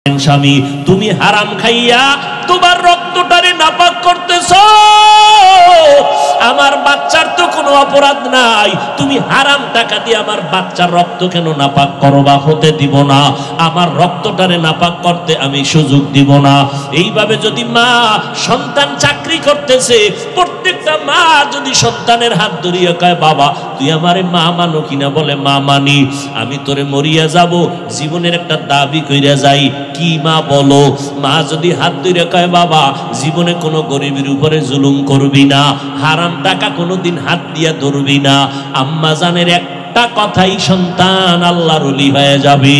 স্বামী তুমি হারাম খাইয়া তোমার রক্তটারে নাপাক করতেছ। আমার বাচ্চার তো কোনো অপরাধ নাই, তুমি হারাম টাকা দিয়ে আমার বাচ্চার রক্ত কেন নাপাক করবা? হতে দিব না, আমার রক্তটারে নাপাক করতে আমি সুযোগ দিব না। এইভাবে যদি মা সন্তান চাকরি করতেছে, প্রত্যেকটা মা যদি সন্তানের হাত ধরিয়া কয় বাবা তুই আমারে মা মানো কিনা, বলে মা মানি, আমি তোরে মরিয়া যাব জীবনের একটা দাবি কইরা যাই, কি মা বলো? মা যদি হাত ধরে কয় বাবা জীবনে কোনো গরিবের উপরে জুলুম করবি না, হারাম টাকা কোনোদিন হাত দিয়া ধরবি না, আম্মা জানের একটা কথাই সন্তান আল্লাহর ওলি হয়ে যাবে।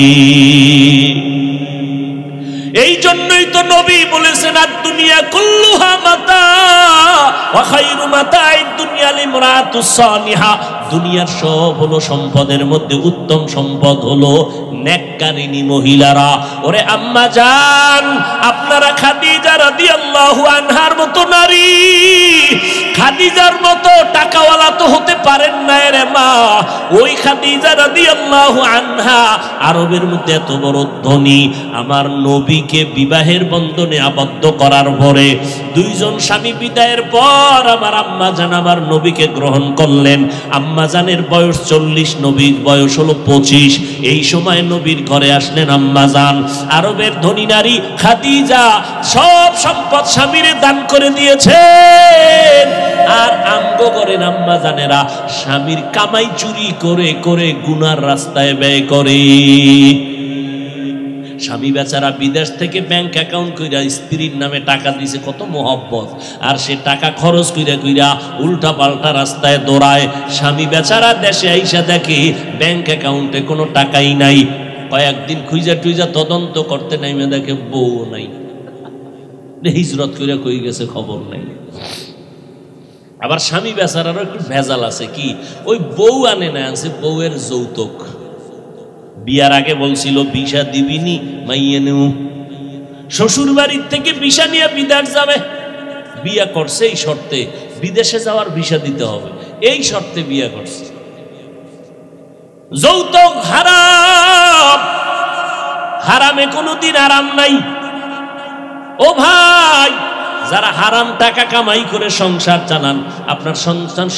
এই জন্যই তো নবী বলেছেন আর দুনিয়া কুল্লুহা মাতা ওয়া খায়রু মাতা'id দুনিয়া লিমরাতুস সালিহা, দুনিয়ার সব হলো সম্পদের মধ্যে উত্তম সম্পদ হলো নেককারিনী মহিলারা। ওরে আম্মা জান, আপনারা খাদিজা রাদিয়াল্লাহু আনহার মতো নারী, খাদিজার মতো টাকাওয়ালা তো হতে পারেন না রে মা। ওই খাদিজা রাদিয়াল্লাহু আনহা আরবের মধ্যে এত বড় ধনী, আমার নবীকে বিবাহের বন্ধনে আবদ্ধ করার পরে দুইজন স্বামী বিদায়ের পর আমার আম্মা জান আমার নবীকে গ্রহণ করলেন। আম্মা জানের বয়স 40, নবীর বয়স হলো 25। এই সময় নবীর ঘরে আসলেন আম্মা জান, আরবের ধনী নারী খাদিজা সব সম্পদ স্বামীরে দান করে দিয়েছেন। আর আমগো করেন আম্মা জানেরা স্বামীর কামাই চুরি করে করে গুনার রাস্তায় ব্যয় করে। স্বামী বেচারা বিদেশ থেকে ব্যাংক অ্যাকাউন্ট কইরা স্ত্রীর নামে টাকা দিছে, কত মোহব্বত, আর সে টাকা খরচ কইরা কইরা উল্টা পাল্টা রাস্তায় দৌড়ায়। স্বামী বেচারা দেশে আইসা দেখে ব্যাংক অ্যাকাউন্টে কোনো টাকাই নাই। কয়েকদিন খুঁজা টুইজা তদন্ত করতে নাইমে দেখে বউ নাই, হিজরত কইরা কই গেছে খবর নাই। আবার স্বামী বেচারারও একটু ভেজাল আছে, কি ওই বউ আনে না, আনছে বউয়ের যৌতুক। বিয়ার আগে বলছিল বিশা দিবিনি মাইয়ে নেউ, শ্বশুর বাড়ির থেকে বিশা নিয়ে বিদেশ যাবে। বিয়া করছে এই শর্তে, বিদেশে যাওয়ার ভিসা দিতে হবে, এই শর্তে বিয়া করছে। যৌতুক হারাম, হারামে কোনোদিন আরাম নাই। ও ভাই, যারা হারাম টাকা কামাই করে সংসার চালান, আপনার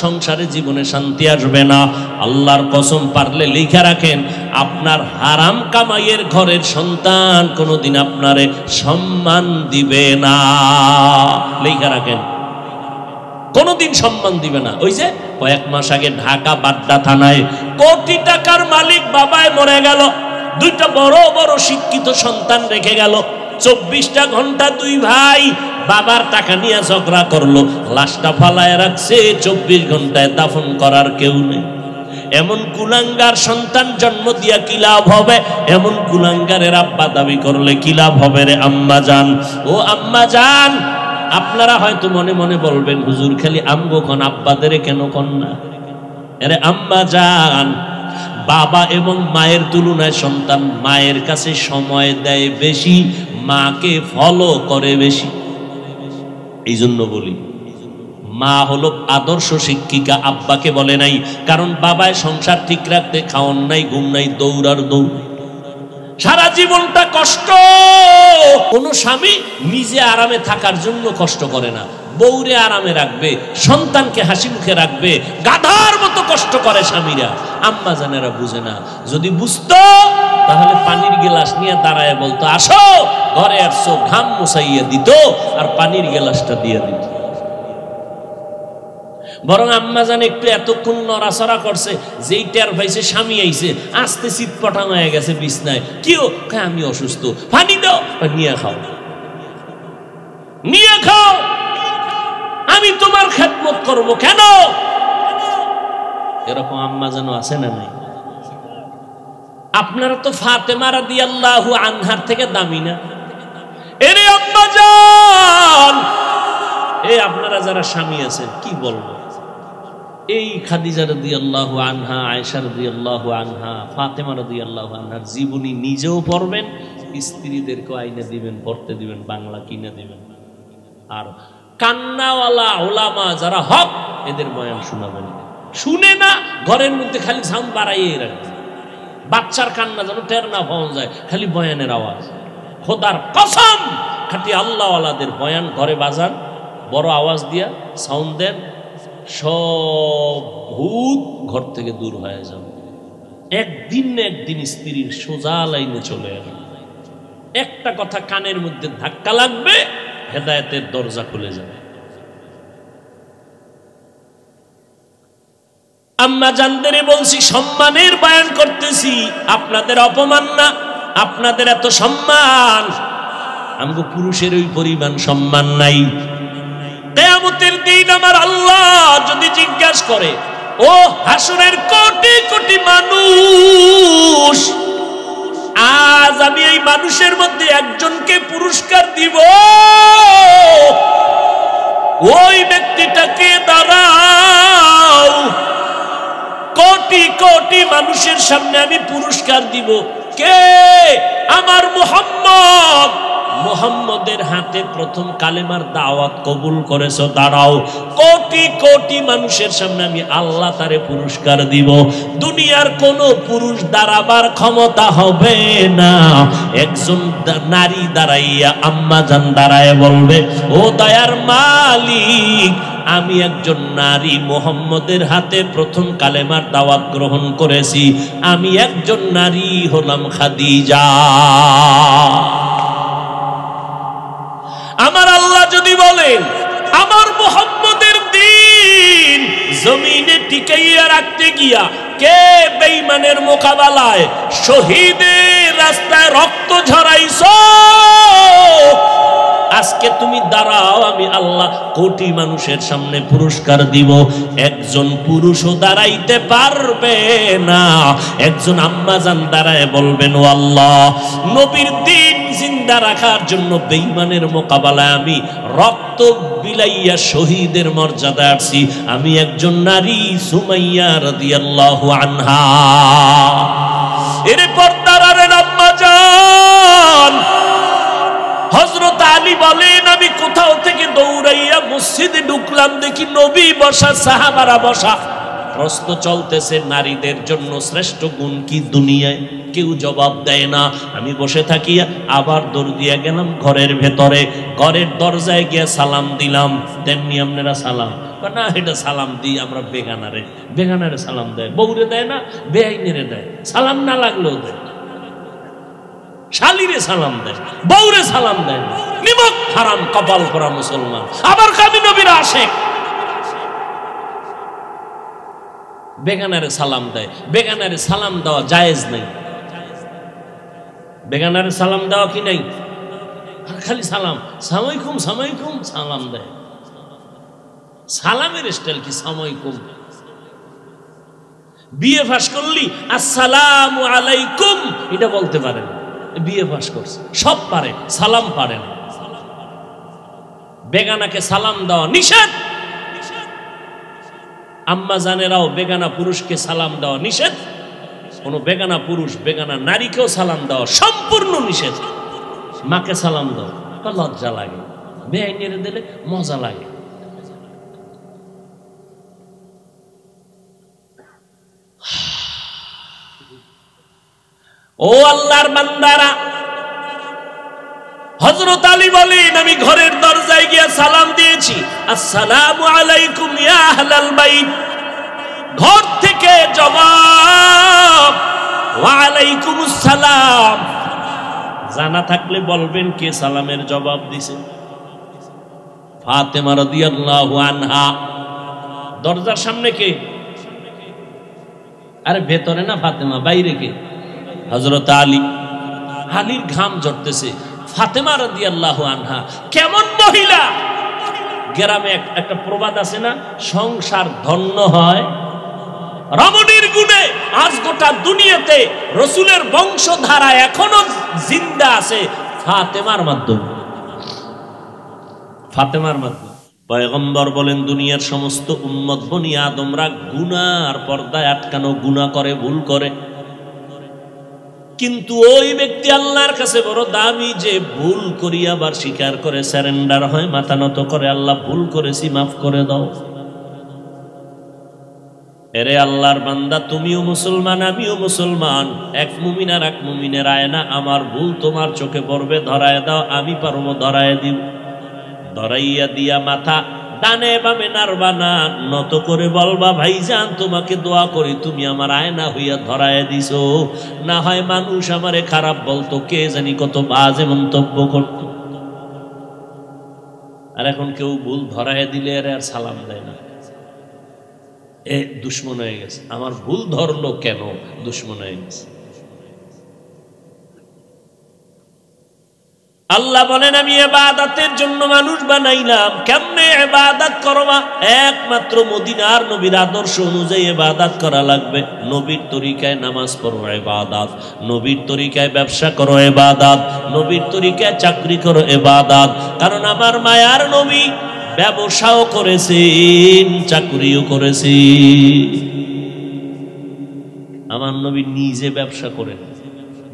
সংসারে জীবনে শান্তি আসবে না। আল্লাহর কসম, পারলে লিখে রাখেন, আপনার হারাম কামাইয়ের ঘরের সন্তান কোনোদিন আপনারে সম্মান দিবে না। লিখে রাখেন, কোনোদিন সম্মান দিবে না। ওই যে কয়েক মাস আগে ঢাকা বাড্ডা থানায় কোটি টাকার মালিক বাবায় মরে গেল, দুইটা বড় বড় শিক্ষিত সন্তান রেখে গেল। 24টা ঘন্টা দুই ভাই বাবার টাকা নিয়ে ঝগড়া করলো, লাশটা ফালায় রাখছে, 24 ঘন্টায় দাফন করার কেউ নেই। এমন কুলাঙ্গার সন্তান জন্ম দিয়া কি লাভ হবে? এমন কুলাঙ্গারের আব্বা দাবি করলে কি লাভ হবে রে আম্মা জান? ও আম্মা জান, আপনারা হয়তো মনে মনে বলবেন হুজুর খালি আমগো কোন আব্বাদের কেন কন না? আরে আম্মা জান, বাবা এবং মায়ের তুলনায় সন্তান মায়ের কাছে সময় দেয় বেশি, মাকে ফলো করে বেশি। এই জন্য বলি মা হলো আদর্শ শিক্ষিকা, আব্বাকে বলে নাই। কারণ বাবায় সংসার ঠিক রাখতে খাওয়ান নাই, ঘুম নাই, দৌড়ার দৌড়, সারা জীবনটা কষ্ট। কোন স্বামী নিজে আরামে থাকার জন্য কষ্ট করে না, বউরে আরামে রাখবে, সন্তানকে হাসি মুখে রাখবে, গাধার মতো কষ্ট করে স্বামীরা। আম্মা জানেরা বুঝে না। যদি বুঝতো তাহলে পানির গিলাস নিয়ে দাঁড়ায় বলতো আসো ঘরে আসছো, ঘাম মুছাইয়া দিত আর পানির গিলাসটা দিয়ে দিত। বরং আম্মা জান একটু এতক্ষণ নড়াচড়া করছে, যেই টের পাইছে স্বামী আইছে, আস্তে চিৎপটাং হয়ে গেছে বিছনায়। কেউ আমি অসুস্থ, পানি দাও, নিয়ে খাও, নিয়ে খাও, আমি তোমার খেদমত করব কেন? এরকম আম্মা যেন আছে না নাই? আপনারা তো ফাতেমা রাদিয়াল্লাহু আনহার থেকে দামি না? এরে আম্মা জান, এই আপনারা যারা স্বামী আছেন কি বলবো, এই খাদিজা রাদিয়াল্লাহু আনহা, আয়েশা রাদিয়াল্লাহু আনহা, ফাতেমা রাদিয়াল্লাহু আনহার জীবনী নিজেও পড়বেন, স্ত্রীদেরকে আইনে দিবেন, পড়তে দিবেন, বাংলা কিনে দিবেন। আর কান্নাওয়ালা ওলামা যারা হক, এদের বয়ান শোনাবেন। শুনে না, ঘরের মধ্যে খালি সাউন্ড বাড়াইয়ে রাখবে, বাচ্চার কান্না যেন টের না পাওয়া যায়, খালি বয়ানের আওয়াজ। খোদার কসম, খাঁটি আল্লাহওয়ালাদের বয়ান ঘরে বাজান, বড় আওয়াজ দিয়া সাউন্ড দেন, সব ভূত ঘর থেকে দূর হয়ে যাবে। একদিন না একদিন স্ত্রীর সোজা লাইনে চলে এলো। একটা কথা কানের মধ্যে ধাক্কা লাগবে, হেদায়েতের দরজা খুলে যাবে। আম্মা জানদের বলছি, সম্মানের বয়ান করতেছি, আপনাদের অপমান না, আপনাদের এত সম্মান, আমগো পুরুষের ওই পরিমাণ সম্মান নাই। কিয়ামতের দিন আমার আল্লাহ যদি জিজ্ঞাসা করে, ও হাসরের কোটি কোটি মানুষ, আজ আমি এই মানুষের মধ্যে একজনকে পুরস্কার দিব, ওই ব্যক্তিটাকে দাঁড়াও, কোটি কোটি মানুষের সামনে আমি পুরস্কার দিব। কে? আমার মুহাম্মদ। মুহাম্মদের হাতে প্রথম কালেমার দাওয়াত কবুল করেছো, দাঁড়াও। কোটি কোটি মানুষের সামনে আমি আল্লাহ তারে পুরস্কার দিব। দুনিয়ার কোন পুরুষ দাঁড়াবার ক্ষমতা হবে না। একজন নারী দাঁড়াইয়া, আম্মা জান দাঁড়ায় বলবে, ও দয়ার মালিক, আমি একজন নারী মুহাম্মদের হাতে প্রথম কালেমার দাওয়াত গ্রহণ করেছি, আমি একজন নারী হলাম খাদিজা। আমার আল্লাহ যদি বলেন, আমার মুহাম্মদের দ্বীন জমিনে টিকাইয়া রাখতে গিয়া কে বেঈমানের মোকাবেলায় শহীদের রাস্তায় রক্ত ঝরাইছো, আজকে তুমি দাঁড়াও, আমি আল্লাহ কোটি মানুষের সামনে পুরস্কার দিব। একজন পুরুষও দাঁড়াইতে পারবে না। একজন আম্মাজান দাঁড়ায় বলবেন, ও আল্লাহ, নবীর দ্বীন জিন্দা রাখার জন্য বেঈমানের মোকাবেলায় আমি রক্ত বিলাইয়া শহীদের মর্যাদা আসছি, আমি একজন নারী, সুমাইয়া রাদিয়াল্লাহু আনহা। এরপর দাঁড়ালেন আম্মাজান। হযরত আলী বলেন, আমি কোথাও থেকে দৌড়াইয়া মসজিদে ঢুকলাম, দেখি নবী বসা, সাহাবারা বসা। প্রশ্ন চলতেছে, নারীদের জন্য শ্রেষ্ঠ গুণ কি দুনিয়ায়? কেউ জবাব দেয় না। আমি বসে থাকিয়া আবার দৌড় দিয়া গেলাম ঘরের ভেতরে, ঘরের দরজায় গিয়া সালাম দিলাম। তেমনি আপনারা সালাম না, এটা সালাম দিই আমরা বেগানারে, বেগানারে সালাম দেয়, বউরে দেয় না, বেআইনেরে দেয়, সালাম না লাগলেও দেয়। শালিরে সালাম দেয়, বউরে সালাম দেয়, নিমক হারাম কপাল করা মুসলমান। আবার কামি নবীর আশেক, বেগানারে সালাম দেয়। বেগানারে সালাম দেওয়া জায়েজ নাই। বেগানারে সালাম দেওয়া কি নাই? আর খালি সালাম, সালামালাইকুম সালামালাইকুম সালাম দেয়। সালামের স্টাইল কি সালামালাইকুম? বিএ পাস করলি আসসালামু আলাইকুম এটা বলতে পারেন, বিএ পাস করছে, সব পারে, সালাম পারে না। বেগানাকে সালাম দেওয়া নিষেধ। আম্মা জানেরাও বেগানা পুরুষকে সালাম দেওয়া নিষেধ। কোন বেগানা পুরুষ বেগানা নারীকেও সালাম দেওয়া সম্পূর্ণ নিষেধ। মাকে সালাম দাও, লজ্জা লাগে, বেআইনের দিলে মজা লাগে। ও আল্লাহর বান্দারা, হযরত আলী বলেন, আমি ঘরের দরজায় গিয়ে সালাম দিয়েছি, আসসালামু আলাইকুম ইয়া আহলাল বাইত। ঘর থেকে জবাব, ওয়া আলাইকুমুস সালাম। জানা থাকলে বলবেন কে সালামের জবাব দিছে? ফাতেমা রাদিয়াল্লাহু আনহা। দরজার সামনে কে? আরে ভেতরে না ফাতেমা, বাইরে কে? হযরত আলী। আলীর ঘাম ঝরতেছে। ফাতেমা রাদিয়াল্লাহু আনহা কেমন মহিলা! গ্রামে একটা প্রবাদ আছে না, সংসার ধন্য হয় রমণীর গুণে। আজ গোটা দুনিয়াতে রাসূলের বংশধারা এখনো জিন্দা আছে ফাতেমার মাধ্যমে। ফাতেমার মাধ্যমে পয়গম্বর বলেন, দুনিয়ার সমস্ত উম্মত বনি আদমরা গুনার পর্দায় আটকানো, গুনাহ করে, ভুল করে, কিন্তু ওই ব্যক্তি আল্লাহর কাছে বড় দামি যে ভুল করি আবার স্বীকার করে, সারেন্ডার হয়, মাথা নত করে, আল্লাহ ভুল করেছি মাফ করে দাও। এরে আল্লাহর বান্দা, তুমিও মুসলমান, আমিও মুসলমান, এক মুমিন আর এক মুমিনের আয়না। আমার ভুল তোমার চোখে পড়বে, ধরায় দাও, আমি পারবো ধরায় দিব। ধরাইয়া দিয়া মাথা ডানে বামে নাড়বা না, নত করে বলবা ভাইজান তোমাকে দোয়া করি, তুমি আমার আয়না হইয়া ধরায় দিছো। না হয় মানুষ আমারে খারাপ বলতো, কে জানি কত বাজে মন্তব্য করত। আর এখন কেউ ভুল ধরায় দিলে আর সালাম দেয় না, এ দুশ্মন হয়ে গেছে। আমার ভুল ধরলো কেন, দুশ্মন হয়ে গেছে। আল্লাহ বলেন আমি ইবাদতের জন্য মানুষ বানাইলাম। কেমনে ইবাদত করবা? একমাত্র মদিনার নবীর আদর্শ অনুযায়ী ইবাদত করা লাগবে। নবীর তরিকায় নামাজ পড়ো ইবাদত, নবীর তরিকায় ব্যবসা করো ইবাদত, নবীর তরিকায় চাকরি করো ইবাদত। কারণ আমার মায়ার নবী ব্যবসাও করেছেন, চাকরিও করেছেন। আমার নবী নিজে ব্যবসা করেন,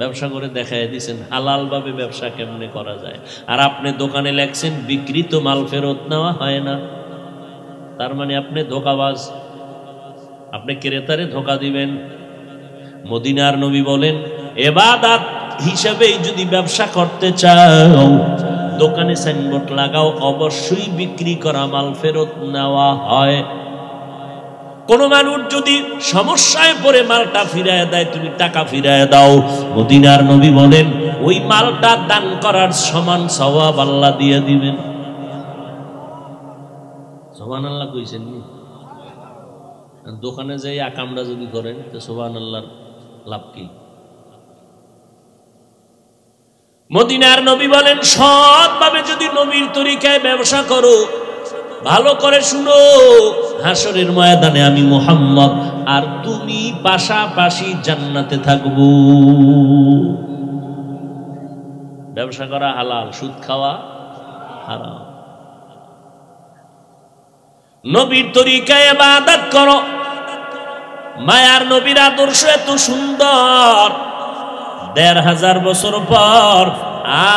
ব্যবসা করে দেখাই দিয়েছেন হালাল ভাবে ব্যবসা কেমনে করা যায়। আর আপনি দোকানে লেখছেন বিক্রিত মাল ফেরত নেওয়া হয় না, তার মানে আপনি ধোঁকাবাজ, আপনি ক্রেতারে ধোঁকা দিবেন। মদিনার নবী বলেন ইবাদত হিসাবে যদি ব্যবসা করতে চাও, দোকানে সাইনবোর্ড লাগাও, অবশ্যই বিক্রি করা মাল ফেরত নেওয়া হয়। কোন মানুষ যদি সমস্যায় পড়ে মালটা ফিরায় দেয়, তুমি টাকা ফিরায় দাও, মদিনার নবী বলেন ওই মালটা দান করার সমান সওয়াব আল্লাহ দিয়ে দিবেন। সুবহানাল্লাহ কইছেন নি? দোকানে যাই আকামরা যদি করেন তো সুবহানাল্লাহর লাভ কি? মদিনার নবী বলেন সৎভাবে যদি নবীর তরিকায় ব্যবসা করো, ভালো করে শুনো, হাসরের ময়দানে আমি মুহাম্মদ আর তুমি পাশাপাশি জান্নাতে থাকবো। ব্যবসা করা হালাল, সুদ খাওয়া হারাম। নবীর তরিকায় ইবাদত করো। মায়ার নবীর আদর্শ এত সুন্দর, ১৫০০ বছর পর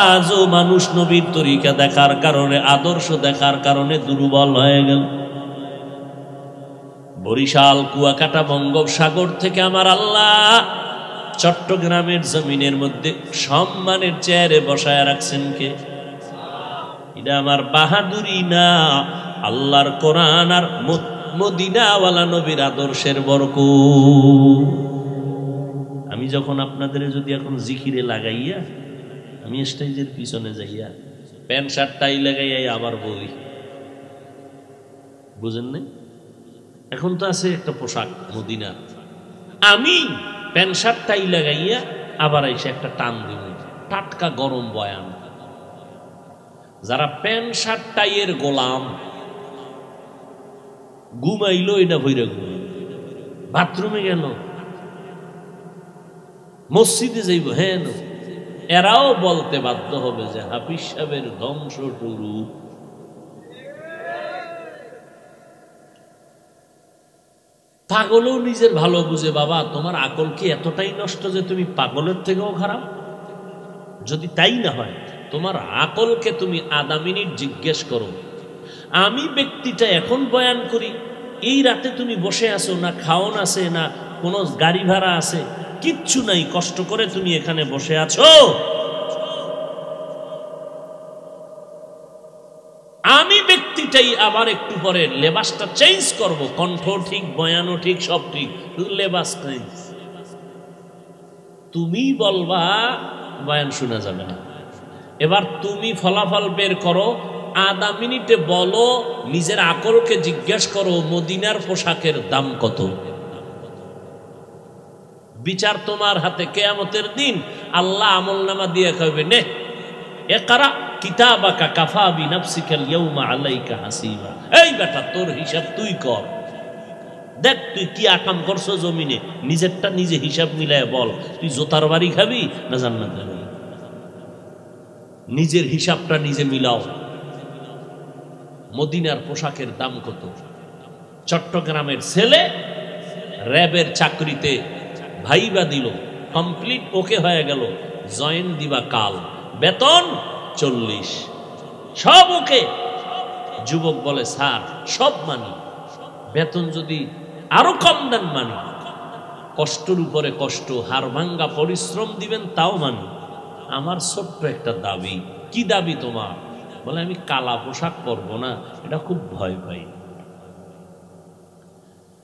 আজও মানুষ নবীর তরিকা দেখার কারণে, আদর্শ দেখার কারণে দুর্বল হয়ে গেল। বরিশাল, কুয়াকাটা, বঙ্গোপসাগর থেকে আমার আল্লাহ চট্টগ্রামের জমিনের মধ্যে সম্মানের চেয়ারে বসায় রাখছেন কে? এটা আমার বাহাদুরি না, আল্লাহর কোরআন আর মদিনাওয়ালা নবীর আদর্শের বরকত। আমি যখন আপনাদের যদি এখন জিকিরে লাগাইয়া, আমি স্টেজের পিছনে যাইয়া প্যান্ট শার্ট টাই লাগাইয়া আবার বই, বুঝেন না? এখন তো আছে একটা পোশাক মদিনা, আমি প্যান্ট শার্ট টাই লাগাইয়া আবার এসে একটা টান দিব, টাটকা গরম বয়ান। যারা প্যান্ট শার্ট টাইয়ের গোলাম, ঘুমাইলো এটা ভৈরা ঘুমাই, বাথরুমে গেল, মসজিদে যাইব, হ্যাঁ, এরাও বলতে বাধ্য হবে যে হাফিজ সাহেবের ধ্বংস শুরু। পাগলও নিজের ভালো বুঝে, বাবা তোমার আকল কি এতটাই নষ্ট যে তুমি পাগলের থেকেও খারাপ? যদি তাই না হয়, তোমার আকলকে তুমি আধা মিনিট জিজ্ঞেস করো, আমি ব্যক্তিটা এখন বয়ান করি, এই রাতে তুমি বসে আছো, না খাওন আছে, না কোনো গাড়ি ভাড়া আছে, কিচ্ছু নাই, কষ্ট করে তুমি এখানে বসে আছো। আমি ব্যক্তিটাই আবার একটু পরে লেবাসটা চেঞ্জ করব, কণ্ঠ ঠিক, বয়ানও ঠিক, সব ঠিক, লেবাস চেঞ্জ। তুমি বলবা বয়ান শোনা যাবে না। এবার তুমি ফলাফল বের করো, আধা মিনিটে বলো, নিজের আকলকে জিজ্ঞেস করো মদিনার পোশাকের দাম কত। বিচার তোমার হাতে। কিয়ামতের দিন আল্লাহ আমলনামা দিয়ে কইবে, নে ইকরা কিতাবাকা কাফা বিনাফসিকাল ইয়াউমা আলাইকা হাসিবা। এই বেটা, তোর হিসাব তুই কর, দেখ তুই কি আকাম করছো জমিনে, নিজেরটা নিজে হিসাব মিলায় বল, তুই জোতার বাড়ি খাবি না জান্নাত যাবি? নিজের হিসাবটা নিজে মিলাও। মদিনার পোশাকের দাম কত? চট্টগ্রামের ছেলে র্যাবের চাকরিতে ভাইবা দিল, কমপ্লিট ওকে হয়ে গেল, জয়েন দিবা কাল, বেতন 40, সব ওকে। যুবক বলে স্যার সব মানি, বেতন যদি আরো কম দেন মানি, কষ্টের উপরে কষ্ট, হাড় ভাঙ্গা পরিশ্রম দিবেন তাও মানি। আমার ছোট্ট একটা দাবি। কি দাবি তোমার? বলে আমি কালা পোশাক পরবো না, এটা খুব ভয় পাই।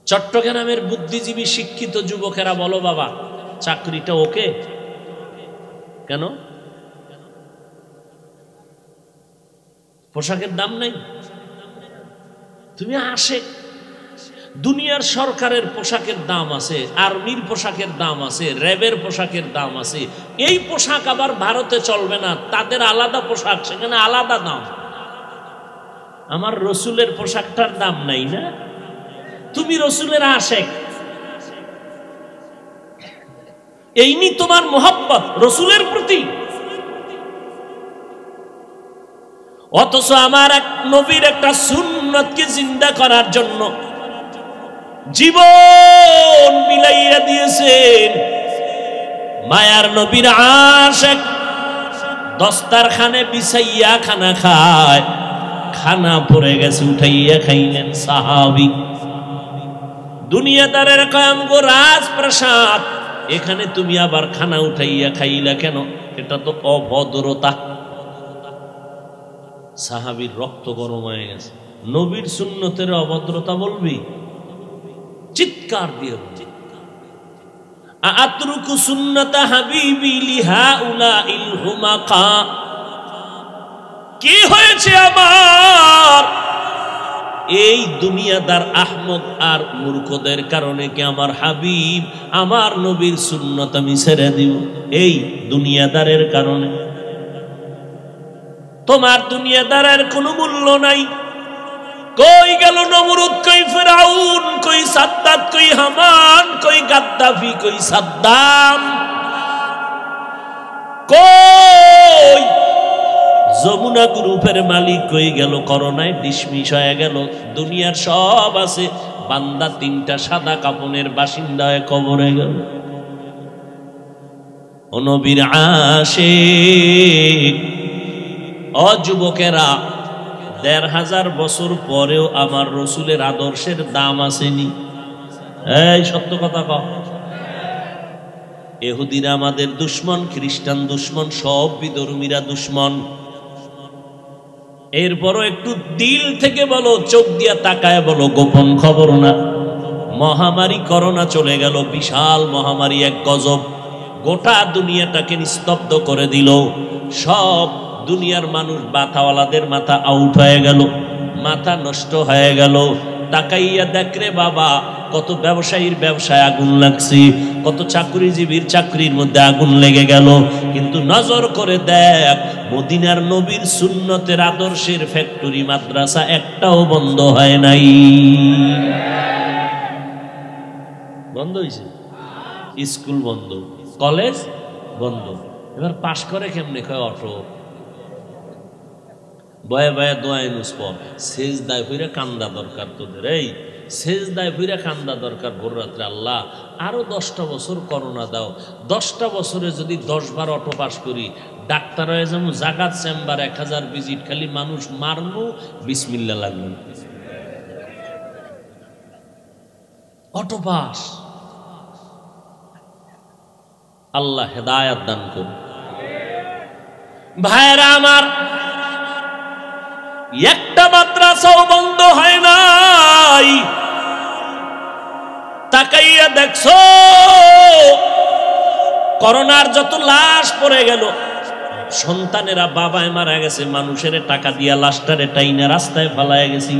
চট্টগ্রামের বুদ্ধিজীবী শিক্ষিত যুবকেরা বলো বাবা চাকরিটা ওকে কেন? পোশাকের দাম নাই? তুমি আসে দুনিয়ার সরকারের পোশাকের দাম আছে, আর্মির পোশাকের দাম আছে, র্যাবের পোশাকের দাম আছে। এই পোশাক আবার ভারতে চলবে না, তাদের আলাদা পোশাক, সেখানে আলাদা দাম। আমার রসুলের পোশাকটার দাম নাই না? তুমি রসুলের আশেক, এই নি তোমার মোহাব্বত রসুলের প্রতি। অথচ আমার এক নবীর একটা সুন্নতকে জিন্দা করার জন্য জীবন বিলাইয়া দিয়েছেন। মায়ার নবীর আশেক দস্তারখানে বিছাইয়া খানা খায়, খানা পড়ে গেছে উঠাইয়া খাইলেন সাহাবী। দুনিয়াদারের কয়াম গো রাজপ্রাসাদ, এখানে তুমি আবার খানা উঠাইয়া খাইলা কেন? এটা তো অভদ্রতা। সাহাবীর রক্ত গরম হয়ে গেছে। নবীর সুন্নতের অভদ্রতা বলবি? চিৎকার দিয়ে আতরুকু সুন্নাতা হাবিবি লিহাউলাইল হুমাকা। কি হয়েছে আমার এই দুনিয়াদার আহমক আর মূর্খদের কারণে কি আমার হাবিব আমার নবীর সুন্নত আমি ছেড়ে দিব? এই দুনিয়াদারের কারণে। তোমার দুনিয়াদারের কোনো মূল্য নাই। কই গেল নমরুদ, কই ফিরাউন, কই সাদ্দাত, কই হামান, কই গাদ্দাফি, কই সাদ্দাম, কই যমুনা গ্রুপের মালিক কই গেল? করোনায় ডিসমিস হয়ে গেল। দুনিয়ার সব আছে, বান্দা তিনটা সাদা কাপনের বাসিন্দা হয়ে কবরে গেল। ও নবীর আশিক, অযুবকেরা, ১৫০০ বছর পরেও আমার রসুলের আদর্শের দাম আসেনি। এই সত্য কথা কও। ইহুদিরা আমাদের দুশ্মন, খ্রিস্টান দুশ্মন, সব বিধর্মীরা দুশ্মন। এরপরও একটু দিল থেকে বলো, চোখ দিয়া তাকায় বলো, গোপন খবর না। মহামারী করোনা চলে গেল, বিশাল মহামারী, এক গজব, গোটা দুনিয়াটাকে নিস্তব্ধ করে দিল। সব দুনিয়ার মানুষ, মাথাওয়ালাদের মাথা আউট হয়ে গেল, মাথা নষ্ট হয়ে গেল। তাকাইয়া দেখ রে বাবা, কত ব্যবসায়ীর ব্যবসায় আগুন লাগছে, কত চাকরিজীবীর চাকরির মধ্যে আগুন লেগে গেল। কিন্তু নজর করে দেখ, মদিনার নবীর সুন্নতের আদর্শের ফ্যাক্টরি মাদ্রাসা একটাও বন্ধ হয় নাই। বন্ধ হয়েছে? স্কুল বন্ধ, কলেজ বন্ধ। এবার পাশ করে কেমনে? কয় অটো। বয়ে বয়ে দোয়াই নুসপর শেষ দায় ফিরে কান্দা দরকার তোদের। এই শেষ দায় ফিরে কান্দা দরকার ভোর রাত্রে। আল্লাহ আরো 10টা বছর করোনা দাও। 10টা বছরে যদি 10বার অটো পাস করি, ডাক্তার হয়ে যাবো, জাগাত চেম্বার 1000 ভিজিট, খালি মানুষ মারবো, বিসমিল্লাহ লাগলো, অটো পাস। আল্লাহ হেদায়াত দান করুন। ভাইরা আমার, একটা মাদ্রাসাও বন্ধ হয় নাই। তাকাইয়া দেখছো করোনার যত লাশ পড়ে গেল, সন্তানেরা বাবায় মারা গেছে, মানুষের টাকা দিয়া লাশটারে টাইনে রাস্তায় ফালায় গেছি।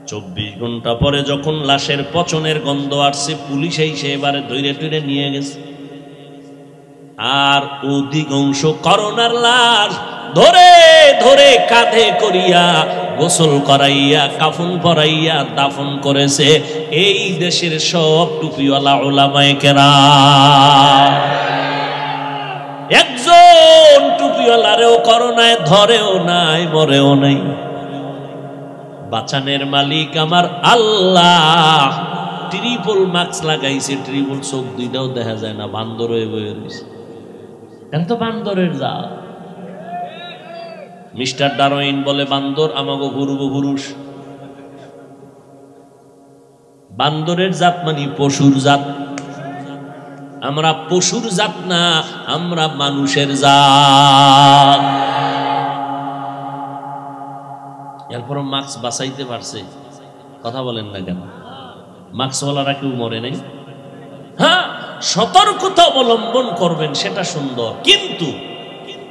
24 ঘন্টা পরে যখন লাশের পচনের গন্ধ আসছে, পুলিশ এসে এবারে ধৈর্য টুরে নিয়ে গেছে। আর অধিকাংশ করোনার লাশ ধরে ধরে কাঁধে করিয়া গোসল করাইয়া কাফন পরাইয়া দাফন করেছে এই দেশের সব টুপিওয়ালা উলামায়ে কেরাম। একজন টুপিওয়ালারেও করোনায় ধরেও নাই, মরেও নাই। বাঁচানের মালিক আমার আল্লাহ। ট্রিপল মাস্ক লাগাইছে, ট্রিপল চোখ দুইটাও দেখা যায় না, বান্দর হয়ে বয়ে রয়েছে। এখন তো বান্দরের জাত। মিস্টার ডারউইন বলে বান্দর আমাগো পূর্বপুরুষ। বান্দরের জাত মানে পশুর জাত। আমরা পশুর জাত না, আমরা মানুষের জাত। এরপর মাস্ক বাঁচাইতে পারছে, কথা বলেন না কেন? মাস্কওয়ালারা কেউ মরে নাই। হ্যাঁ, সতর্কতা অবলম্বন করবেন, সেটা সুন্দর, কিন্তু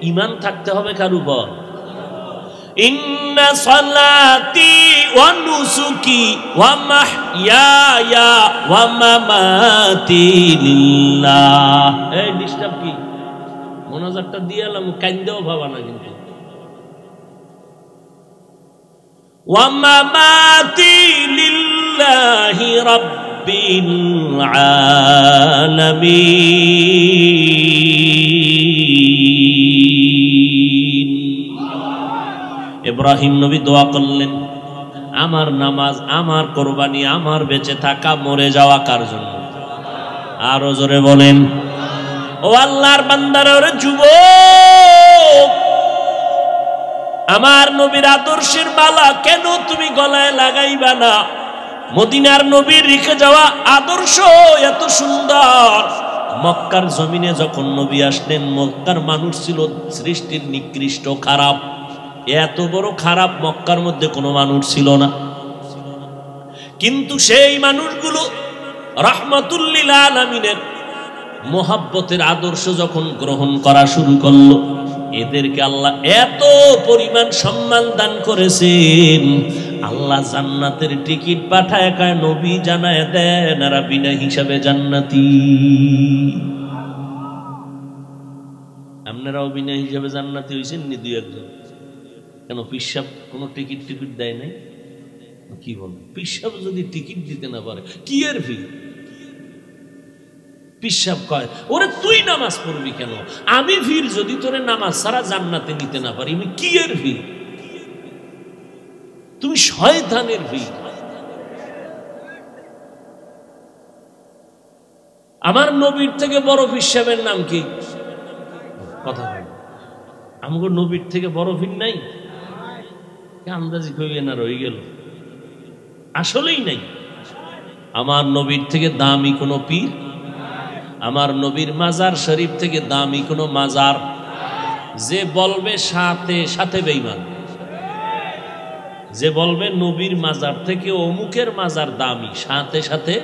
ঈমান থাকতে হবে কার উপর? ইন্না সালাতি ওয়া নুসুকি ওয়া মাহইয়ায়া ওয়া মামাতি লিল্লাহ। এই ডিস্টার্ব কি? মোনাজাতটা দিয়ালাম, কাইন্দেও ভাবা না কিন্তু। ওয়া মামাতি লিল্লাহি রাব্বিল আলামিন। ইব্রাহিম নবী দোয়া করলেন, আমার নামাজ, আমার কোরবানি, আমার বেঁচে থাকা মরে যাওয়া কার জন্য? আরো জোরে বলেন। ও আল্লাহর বান্দারা, ওরে যুবক, আমার নবীর আদর্শের মালা কেন তুমি গলায় লাগাইবা না? মদিনার নবীর রেখে যাওয়া আদর্শ এত সুন্দর। মক্কার জমিনে যখন নবী আসলেন, মক্কার মানুষ ছিল সৃষ্টির নিকৃষ্ট, খারাপ। এত বড় খারাপ মক্কার মধ্যে কোনো মানুষ ছিল না, কিন্তু সেই মানুষগুলো রাহমাতুল লিল আলামিনের মোহাব্বতের আদর্শ যখন গ্রহণ করা শুরু করলো, এদেরকে আল্লাহ এত পরিমাণ সম্মান দান করেছেন, আল্লাহ জান্নাতের টিকিট পাঠায় কায় নবী জানায় দেন এরা বিনা হিসাবে জান্নাতি। আপনারাও বিনা হিসাবে জান্নাতি হয়েছেন নি দুই একজন? কেন পিসাব কোনো টিকিট দেয় নাই? কি বলে, পিসাব যদি টিকিট দিতে না পারে কি এর ফি? পিসাব কয়, ওরে তুই নামাজ পড়বি কেন? আমি ফির যদি তোরে নামাজ ছাড়া জান্নাতে নিতে না পারি, আমি কি এর ফি? তুমি শয়তানের ফি। আমার নবীর থেকে বড় পিসাবের নাম কি? কথা বল, আমগো নবীর থেকে বড় ফির নাই? আন্দাজি কইবে না, রয়ে গেল, আসলেই নাই। আমার নবীর থেকে দামি কোনো পীর, আমার নবীর মাজার শরীফ থেকে দামি কোনো মাজার। যে বলবে সাথে সাথে বেঈমান, যে বলবে নবীর মাজার থেকে অমুকের মাজার দামি, সাথে সাথে।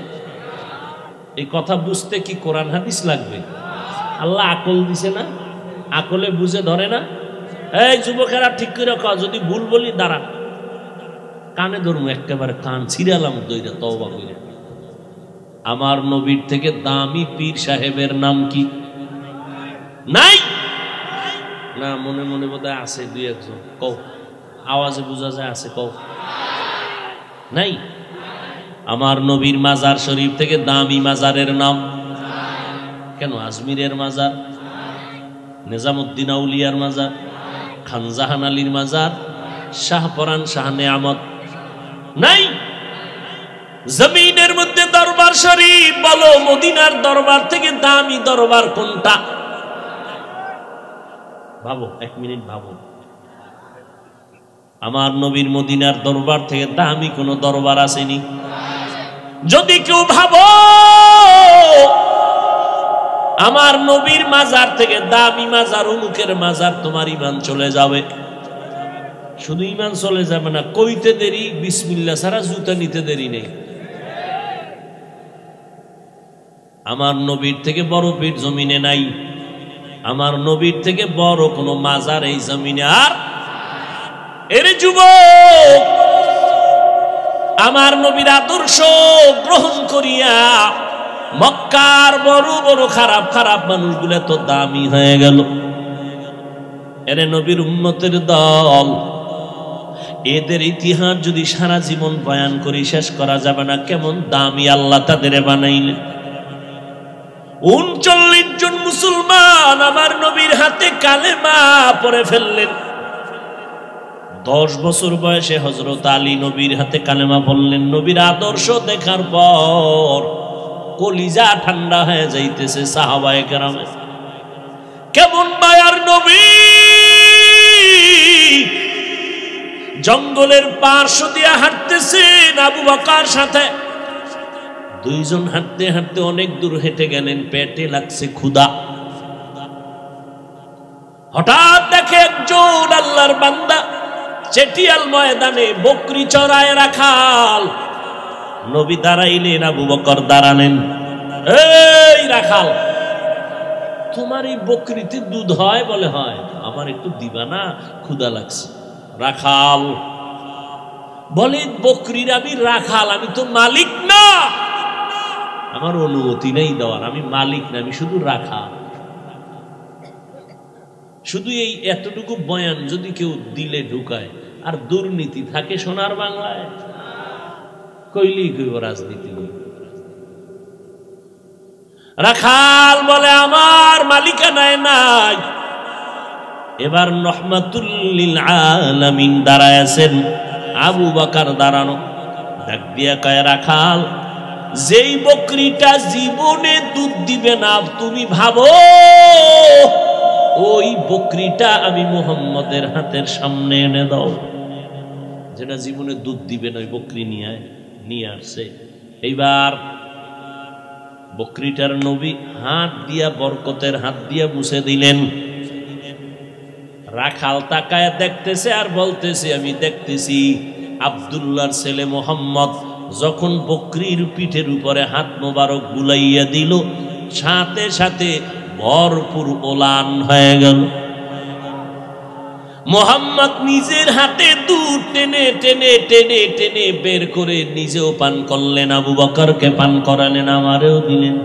এই কথা বুঝতে কি কোরআন হাদিস লাগবে? আল্লাহ আকল দিছে না? আকলে বুঝে ধরে না? এই যুবকেরা ঠিক করে কও, যদি ভুল বলি দাঁড়া, কানে ধরবো একেবারে, কান ছিড়ালাম দইরা তওবা কইরা। আমার নবীর থেকে দামি পীর সাহেবের নাম কি? নাই না? মনে মনে বোধহয় আছে দুই একজন, কও, আওয়াজে বোঝা যায় আছে, কও। নাই? আমার নবীর মাজার শরীফ থেকে দামি মাজারের নাম কেন? আজমিরের মাজার, নিজামুদ্দিন আউলিয়ার মাজার, খানজাহান আলীর মাজার, শাহপরান শাহ নেয়ামত নাই? জমিনের মধ্যে দরবার শরীফ বলো, মদিনার দরবার থেকে দামি দরবার কোনটা? ভাবো, এক মিনিট ভাবো। আমার নবীর মদিনার দরবার থেকে দামি কোন দরবার আসেনি? যদি কেউ ভাবো আমার নবীর মাজার থেকে দামি মাজার অমুকের মাজার, তোমার ঈমান চলে যাবে। শুধু ঈমান চলে যাবে না, কইতে দেরি, বিসমিল্লাহ ছাড়া জুতা নিতে দেরি নেই। আমার নবীর থেকে বড় পীর জমিনে নাই, আমার নবীর থেকে বড় কোন মাজার এই জমিনে আর। এর যুবক, আমার নবীর আদর্শ গ্রহণ করিয়া মক্কার বড় বড় খারাপ খারাপ মানুষগুলো তো দামি হয়ে গেল। এরে নবীর উম্মতের দল, এদের ইতিহাস যদি সারা জীবন বয়ান করি শেষ করা যাবে না, কেমন দামি আল্লাহ তাদের বানাইলেন। ৩৯ জন মুসলমান আমার নবীর হাতে কালেমা পড়ে ফেললেন। 10 বছর বয়সে হযরত আলী নবীর হাতে কালেমা পড়লেন। নবীর আদর্শ দেখার পর কলিজা ঠান্ডা হয়ে যাইতেছে সাহাবায়ে কেরামের। কেমন মায়ার নবী, জঙ্গলের পার্শ্ব দিয়ে হাঁটতেছেন আবু বকর সাথে। দুইজন হাঁটতে হাঁটতে অনেক দূর হেঁটে গেলেন, পেটে লাগছে ক্ষুধা। হঠাৎ দেখে একজন আল্লাহর বান্দা চেটিয়াল ময়দানে বকরি চড়ায় রাখাল। নবী দাঁড়াইলেন, আবু বকর দাঁড়ালেন। এই রাখাল, তোমার এই বকরিতে দুধ হয়? বলে হয়। আমার একটু দিবা না, ক্ষুধা লাগছে। রাখাল বলে, বকরির আমি রাখাল, আমি তো মালিক না, আমার অনুমতি নেই দেওয়ার, আমি মালিক না, আমি শুধু রাখাল। শুধু এই এতটুকু বয়ান যদি কেউ দিলে ঢুকায়, আর দুর্নীতি থাকে সোনার বাংলায়, কইলেই কইব রাজনীতি। রাখাল বলে, আমার মালিকানায় নাই। এবার রহমাতুল লিল আলামিন দাঁড়ায় আছেন, আবু বকর দাঁড়ানো। ডাক দিয়া কয়, রাখাল, যেই বকরিটা জীবনে দুধ দিবে না, তুমি ভাবো ওই বকরিটা আমি মুহাম্মদের হাতের সামনে এনে দাও। যেটা জীবনে দুধ দিবে না, ওই বকরি নিয়ে আসছে। এইবার বকরিটার নবী হাত দিয়া, বরকতের হাত দিয়া মুছে দিলেন। রাখাল তাকায় দেখতেছে আর বলতেছে, আমি দেখতেছি আব্দুল্লাহর ছেলে মোহাম্মদ যখন বকরির পিঠের উপরে হাত মোবারক বুলাইয়া দিল, সাথে সাথে ভরপুর ওলান হয়ে গেল। মোহাম্মদ নিজের হাতে দুধ টেনে টেনে টেনে টেনে বের করে নিজেও পান করলেন, আবু বকরকে পান করালেন, আমারেও দিলেন।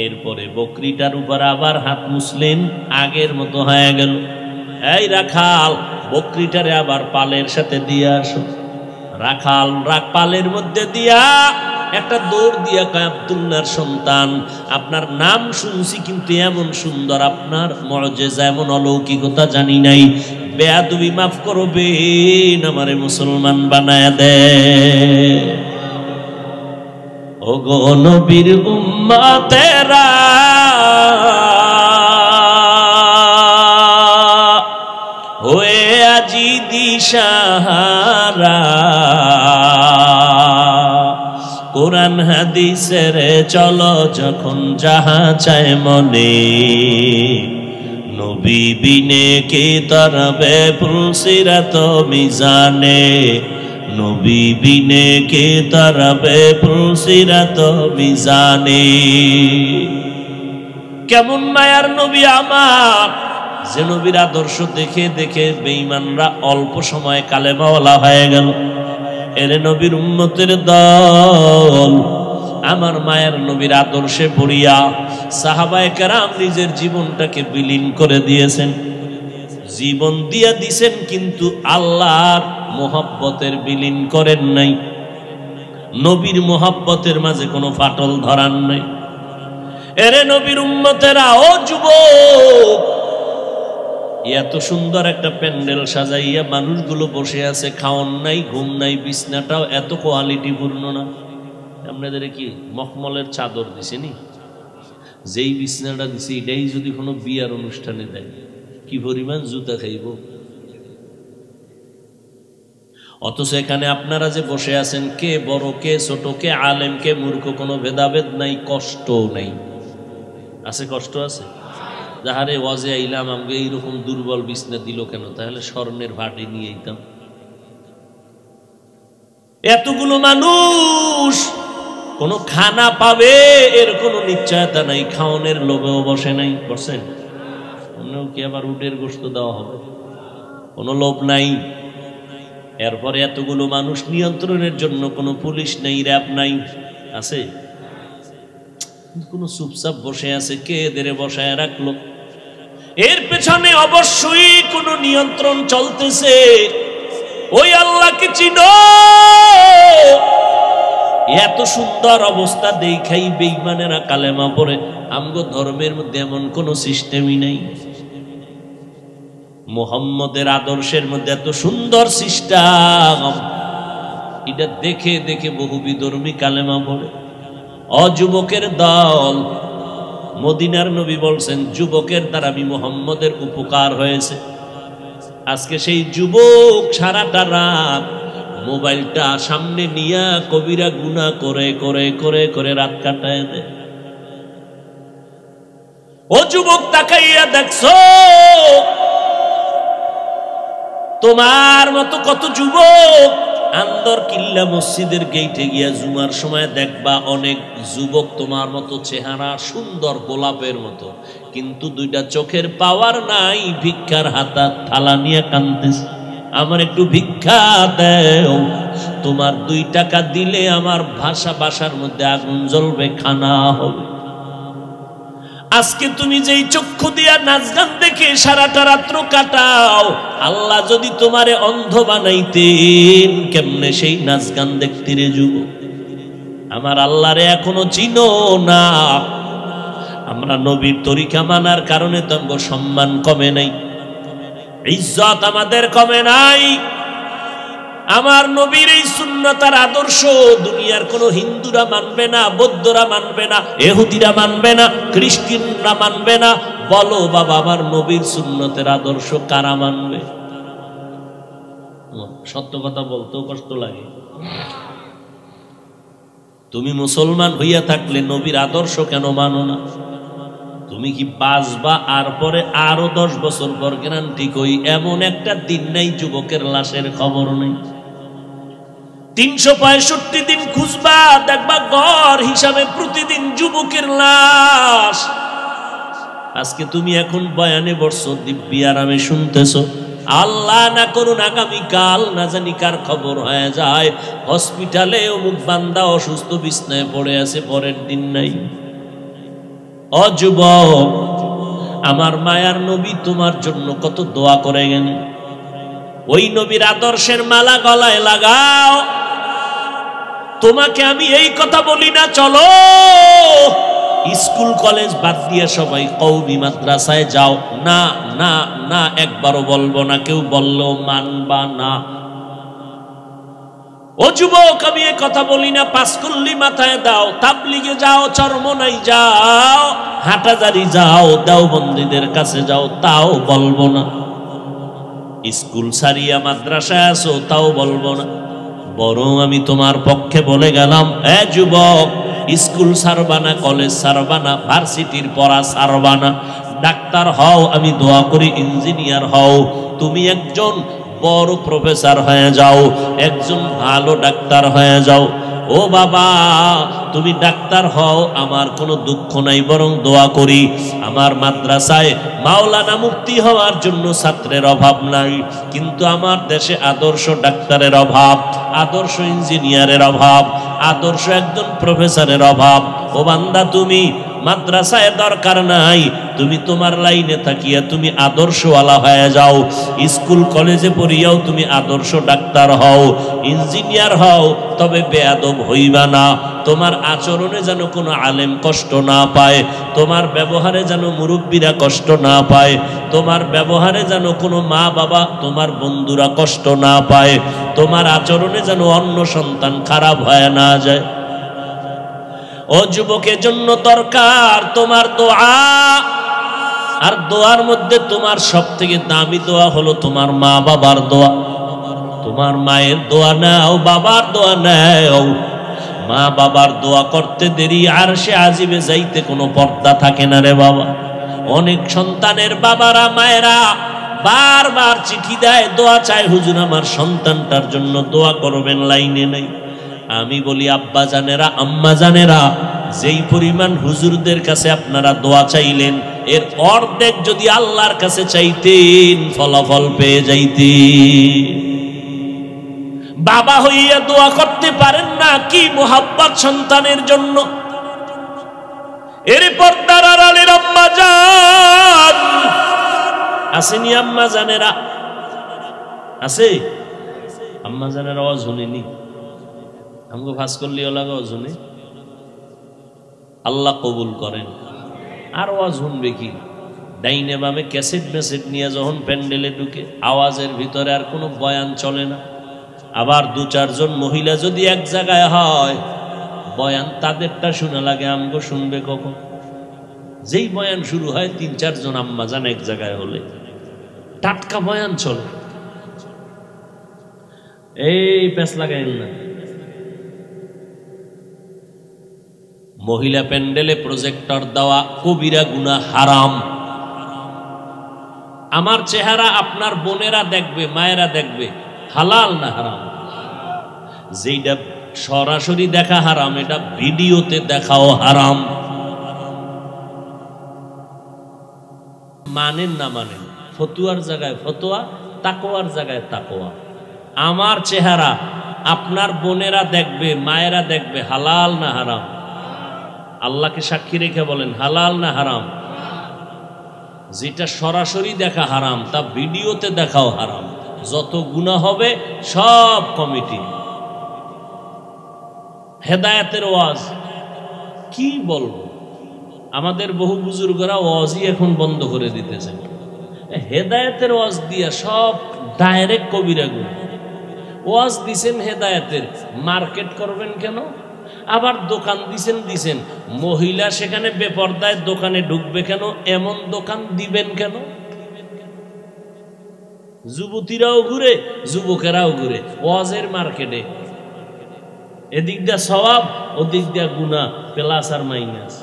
এরপরে বকরিটার উপর আবার হাত মুছলেন, আগের মতো হয়ে গেল। এই রাখাল, বকরিটারে আবার পালের সাথে দিয়ে আসো। রাখাল পালের মধ্যে দিয়া একটা দৌড় দিয়া কয়, আব্দুল্লাহর সন্তান, আপনার নাম শুনছি কিন্তু এমন সুন্দর, আপনার মুআজিজা এমন অলৌকিকতা জানি নাই, বেয়াদবি মাফ করবেন, আমারে মুসলমান বানায় দে। ও গো নবীর উম্মতেরা, হয়ে আজি দিশাহারা, কোরআন হাদিসের চলো যখন যাহা চায় মনে, নবী বিনে কে তরবে পুলসিরাত মিজানে, নবী বিনে কে তরবে পুলসিরাত মিজানে। কেমন মায়ার নবী আমার, যে নবীর আদর্শ দেখে দেখে বেঈমানরা অল্প সময় কালেমাওয়ালা হয়ে গেল। এর নবীর উম্মতের দল, আমার মায়ের নবীর আদর্শে পড়িয়া সাহাবায়ে কেরাম নিজের জীবনটাকে বিলীন করে দিয়েছেন, জীবন দিয়া দিছেন, কিন্তু আল্লাহর মোহাব্বতের বিলীন করেন নাই, নবীর মোহাব্বতের মাঝে কোনো ফাটল ধরান নাই। এরে নবীর উম্মতেরা, ও যুবক, এত সুন্দর একটা প্যান্ডেল সাজাইয়া মানুষগুলো বসে আছে, খাওয়ান নাই, ঘুম নাই, বিছনাটাও এত কোয়ালিটি পূর্ণ না। আপনাদের কি মখমলের চাদর দিছেনি? যেই বিছনাটা দিছে এটাই যদি কোনো বিয়ার অনুষ্ঠানে দেয়, কি পরিমাণ জুতা খাইব। অথচ এখানে আপনারা যে বসে আছেন, কে বড় কে ছোট, কে আলেম কে মূর্খ, কোনো ভেদাভেদ নাই, কষ্ট নাই। আছে? কষ্ট আছে? যাহারে ওয়াজে আইলাম, আমাকে এইরকম দুর্বল বিছনা দিল কেন? তাহলে স্বর্ণের ভাটি নিয়ে আইতাম। এতগুলো মানুষ কোন খানা পাবে এর কোনো নিশ্চয়তা নাই, খাওয়ানোর লোভেও বসে নাই। বসেন কি আবার উটের গোশত দেওয়া হবে? কোনো লোভ নাই। এরপরে এতগুলো মানুষ নিয়ন্ত্রণের জন্য কোনো পুলিশ নেই, র্যাব নাই। আছে? কোনো চুপচাপ বসে আছে, কে এদের বসায় রাখলো? এর পেছনে অবশ্যই কোনো নিয়ন্ত্রণ চলতেছে। ওই আল্লাহকে চিনো। এত সুন্দর অবস্থা দেখাই বেঈমানেরা কালেমা পড়ে। আমগো ধর্মের মধ্যে এমন কোন সিস্টেমই নেই। মুহাম্মদের আদর্শের মধ্যে এত সুন্দর সিস্টেম, এটা দেখে দেখে বহু বিধর্মী কালেমা পড়ে। অযুবকের দল, মদিনার নবী বলছেন যুবকের দ্বারা আমি মুহাম্মদের উপকার হয়েছে। আজকে সেই যুবক সারাটা রাত মোবাইলটা সামনে নিয়া কবিরা গুনাহ করে করে করে করে রাত কাটায় দেয়। ও যুবক, তাকাইয়া দেখছো তোমার মতো কত যুবক আন্দর কিল্লা মসজিদের গেইটে গিয়া জুমার সময় দেখবা অনেক যুবক তোমার মতো চেহারা, সুন্দর গোলাপের মতো, কিন্তু দুইটা চোখের পাওয়ার নাই, ভিক্ষার হাতা থালা নিয়ে কাঁদতেছে, আমার একটু ভিক্ষা দেও। তোমার 2 টাকা দিলে আমার বাসার মধ্যে আগুন জ্বলবে, খানা হবে। আজকে তুমি যেই চক্ষু দিয়া নাচ গান দেখে সারাটা রাত্র কাটাও, আল্লাহ যদি তোমারে অন্ধ বানাইতেন কেমনে সেই নাচ গান দেখতে রে যুবক? আমার আল্লাহরে এখনো চিনো না। আমরা নবীর তরিকা মানার কারণে তো আমাদের সম্মান কমে নাই, ইজ্জত আমাদের কমে নাই। আমার নবীর এই সুন্নতার আদর্শ দুনিয়ার কোন হিন্দুরা মানবে না, বৌদ্ধরা মানবে না, ইহুদিরা মানবে না, খ্রিস্টানরা মানবে না। বলো বাবা, আমার নবীর সুন্নতের আদর্শ কারা মানবে? সত্য কথা বলতেও কষ্ট লাগে। তুমি মুসলমান হইয়া থাকলে নবীর আদর্শ কেন মানো না? তুমি কি বাঁচবা আর পরে আরো 10 বছর পর গ্যারান্টি কই এমন একটা দিন নাই যুবকের লাশের খবর নেই? 365 দিন খুঁজবা, দেখবা গড় হিসাবে প্রতিদিন যুবকের লাশ। আজকে তুমি এখন বয়ানে বসছো, দিব্যি আরামে শুনতেছো, আল্লাহ না করুন আগামীকাল না জানি কার খবর হয়ে যায় হসপিটালে অমুক বান্দা অসুস্থ বিছনায় পড়ে আছে, পরের দিন নাই। ও যুবক, আমার মায়ার নবী তোমার জন্য কত দোয়া করে গেলেন। ওই নবীর আদর্শের মালা গলায় লাগাও। তোমাকে আমি এই কথা বলি না চলো স্কুল কলেজ বাদ দিয়ে সবাই কওমি মাদ্রাসায় যাও, না না না, একবারও বলবো না, কেউ বললেও মানবা না। ও যুবক, আমি এই কথা বলি না, পাঁচকুল্লি মাথায় দাও, তাবলিগে যাও, চরমনাই যাও, হাটাজারি যাও, দেওবন্দীদের কাছে যাও, তাও বলবো না। স্কুল সারিয়া মাদ্রাসায় আসো, তাও বলবো না। বরং আমি তোমার পক্ষে বলে গেলাম, এ যুবক, স্কুল সারবানা, কলেজ সারবানা, ভার্সিটির পড়া সারবানা, ডাক্তার হও, আমি দোয়া করি ইঞ্জিনিয়ার হও, তুমি একজন বড় প্রফেসর হয়ে যাও, একজন ভালো ডাক্তার হয়ে যাও। ও বাবা, তুমি ডাক্তার হও, আমার কোনো দুঃখ নাই, বরং দোয়া করি আমার মাদ্রাসায় মাওলানা মুফতি হওয়ার জন্য ছাত্রের অভাব নাই, কিন্তু আমার দেশে আদর্শ ডাক্তারের অভাব, আদর্শ ইঞ্জিনিয়ারের অভাব, আদর্শ একজন প্রফেসরের অভাব। ও বান্দা, তুমি মাদ্রাসায় দরকার নাই, তুমি তোমার লাইনে থাকিয়া তুমি আদর্শওয়ালা হয়ে যাও। স্কুল কলেজে পড়িয়াও তুমি আদর্শ ডাক্তার হও, ইঞ্জিনিয়ার হও, তবে বেয়াদব হইবা না। তোমার আচরণে যেন কোনো আলেম কষ্ট না পায়, তোমার ব্যবহারে যেন মুরব্বীরা কষ্ট না পায়, তোমার ব্যবহারে যেন কোনো মা বাবা, তোমার বন্ধুরা কষ্ট না পায়, তোমার আচরণে যেন অন্য সন্তান খারাপ হয়ে না যায়। ও যুবকের জন্য দরকার তোমার দোয়া, আর দোয়ার মধ্যে তোমার সবথেকে দামি দোয়া হলো তোমার মা বাবার দোয়া। তোমার মায়ের দোয়া নাও, বাবার দোয়া নাও। মা বাবার দোয়া করতে দেরি আরশে আজিমে যাইতে কোনো পর্দা থাকে না রে বাবা। অনেক সন্তানের বাবারা মায়েরা বারবার চিঠি দেয়, দোয়া চায়, হুজুর আমার সন্তানটার জন্য দোয়া করবেন, লাইনে নেই। আমি বলি আব্বা জানেরা, আম্মা জানেরা, যেই পরিমাণ হুজুরদের কাছে আপনারা দোয়া চাইলেন, এর অর্ধেক যদি আল্লাহর কাছে চাইতেন ফলাফল পেয়ে যাইতেন। বাবা হইয়া দোয়া করতে পারেন না, কি মোহাব্বত সন্তানের জন্য। এর পর্দার আড়ালের আম্মা জান আসেনি, আম্মা জানেরা আছে, আম্মা জানেরা আওয়াজ শুনিনি, আমাকে ফাঁস করলি ওলাগাও শুনে, আল্লাহ কবুল করেন। আর আওয়াজ শুনবে কি? ডাইনে বামে ক্যাসেট মেসেট নিয়ে যখন প্যান্ডেলে ঢুকে, আওয়াজের ভিতরে আর কোনো বয়ান চলে না। আবার 2-4 জন মহিলা যদি এক জায়গায় হয়, বয়ান তাদেরটা শোনা লাগে, আমগো শুনবে কখন? যেই বয়ান শুরু হয় 3-4 জন আম্মা জান এক জায়গায় হলে টাটকা বয়ান চলে। এই প্যাঁচ লাগাইন না। মহিলা প্যান্ডেলে প্রজেক্টর দেওয়া কবিরা গুনাহ, হারাম। আমার চেহারা আপনার বোনেরা দেখবে, মায়েরা দেখবে, হালাল না হারাম? যেটা সরাসরি দেখা হারাম, এটা ভিডিওতে দেখাও হারাম। মানেন না মানেন, ফতুয়ার জায়গায় ফতোয়া, তাকওয়ার জায়গায় তাকওয়া। আমার চেহারা আপনার বোনেরা দেখবে, মায়েরা দেখবে, হালাল না হারাম? আল্লাহকে সাক্ষী রেখে বলেন, হালাল না হারাম? যেটা সরাসরি দেখা হারাম, তা ভিডিওতে দেখাও হারাম। যত গুনাহ হবে সব কমিটি। হেদায়েতের ওয়াজ কি বলবো, আমাদের বহু বুজুর্গরা ওয়াজই এখন বন্ধ করে দিতেছেন। হেদায়েতের ওয়াজ দিয়া সব ডাইরেক্ট কবিরা গুনাহ। ওয়াজ দিছেন হেদায়েতের, মার্কেট করবেন কেন? আবার দোকান দিছেন, মহিলা সেখানে বেপরদায় দোকানে ঢুকবে কেন? এমন দোকান দিবেন কেন? যুবতীরাও ঘুরে, যুবকেরাও ঘুরে ওয়াজের মার্কেটে। এদিক দিয়া সওয়াব, ওদিক দিয়া গুনাহ, প্লাস আর মাইনাস।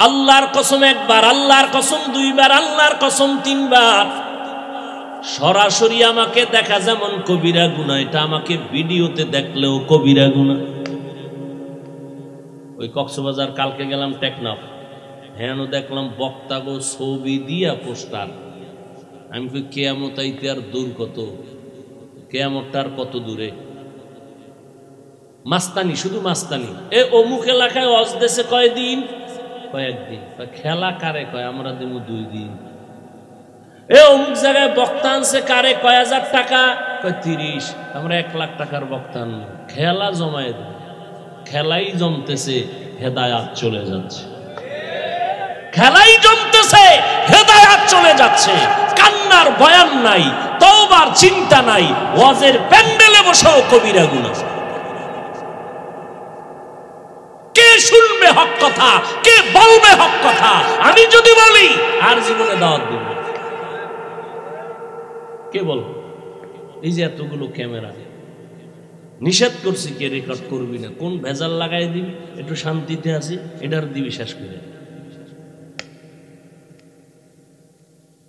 আল্লাহর কসম একবার, আল্লাহর কসম দুইবার, আল্লাহর কসম তিনবার। সরাসরি আমাকে দেখা যেমন কবিরা গুনাহ, এটা আমাকে ভিডিওতে দেখলেও কবিরা গুনাহ। ওই কক্সবাজার কালকে গেলাম টেকনাফ, হ্যাঁ দেখলাম বক্তা গো ছবি দিয়া পোস্টার। আমি কই কিয়ামত আইতে আর দূর কত, কিয়ামতটার কত দূরে। মাস্তানি, শুধু মাস্তানি। এ অমুক এলাকায় ওয়াজ দেশে কয়দিন? কয়েকদিন। খেলা কারে কয়? আমরা দেব 2 দিন। এ অমুক জায়গায় বক্তা আনছে কারে? কয় হাজার টাকা? কয় 30। আমরা 1 লাখ টাকার বক্তা আনলাম। খেলা জমায় দেয়, খেলাই জমতেছে, হেদায়াত চলে যাচ্ছে। খেলাই জমতেছে, হেদায়াত চলে যাচ্ছে। কান্নার বয়ান নাই, তওবার চিন্তা নাই, ওয়াজের প্যান্ডেলে বসেও কবিরা গুনাহ। কে শুনবে হক কথা? কে বলবে হক কথা? আমি যদি বলি আর জীবনে দাওয়াত দেব, কে বল? এই যে এতগুলো ক্যামেরা, নিষেধ করছি কে রেকর্ড করবি না, কোন ভেজাল লাগাই দিবি, একটু শান্তিতে আছি, এটার দিবি শেষ করে।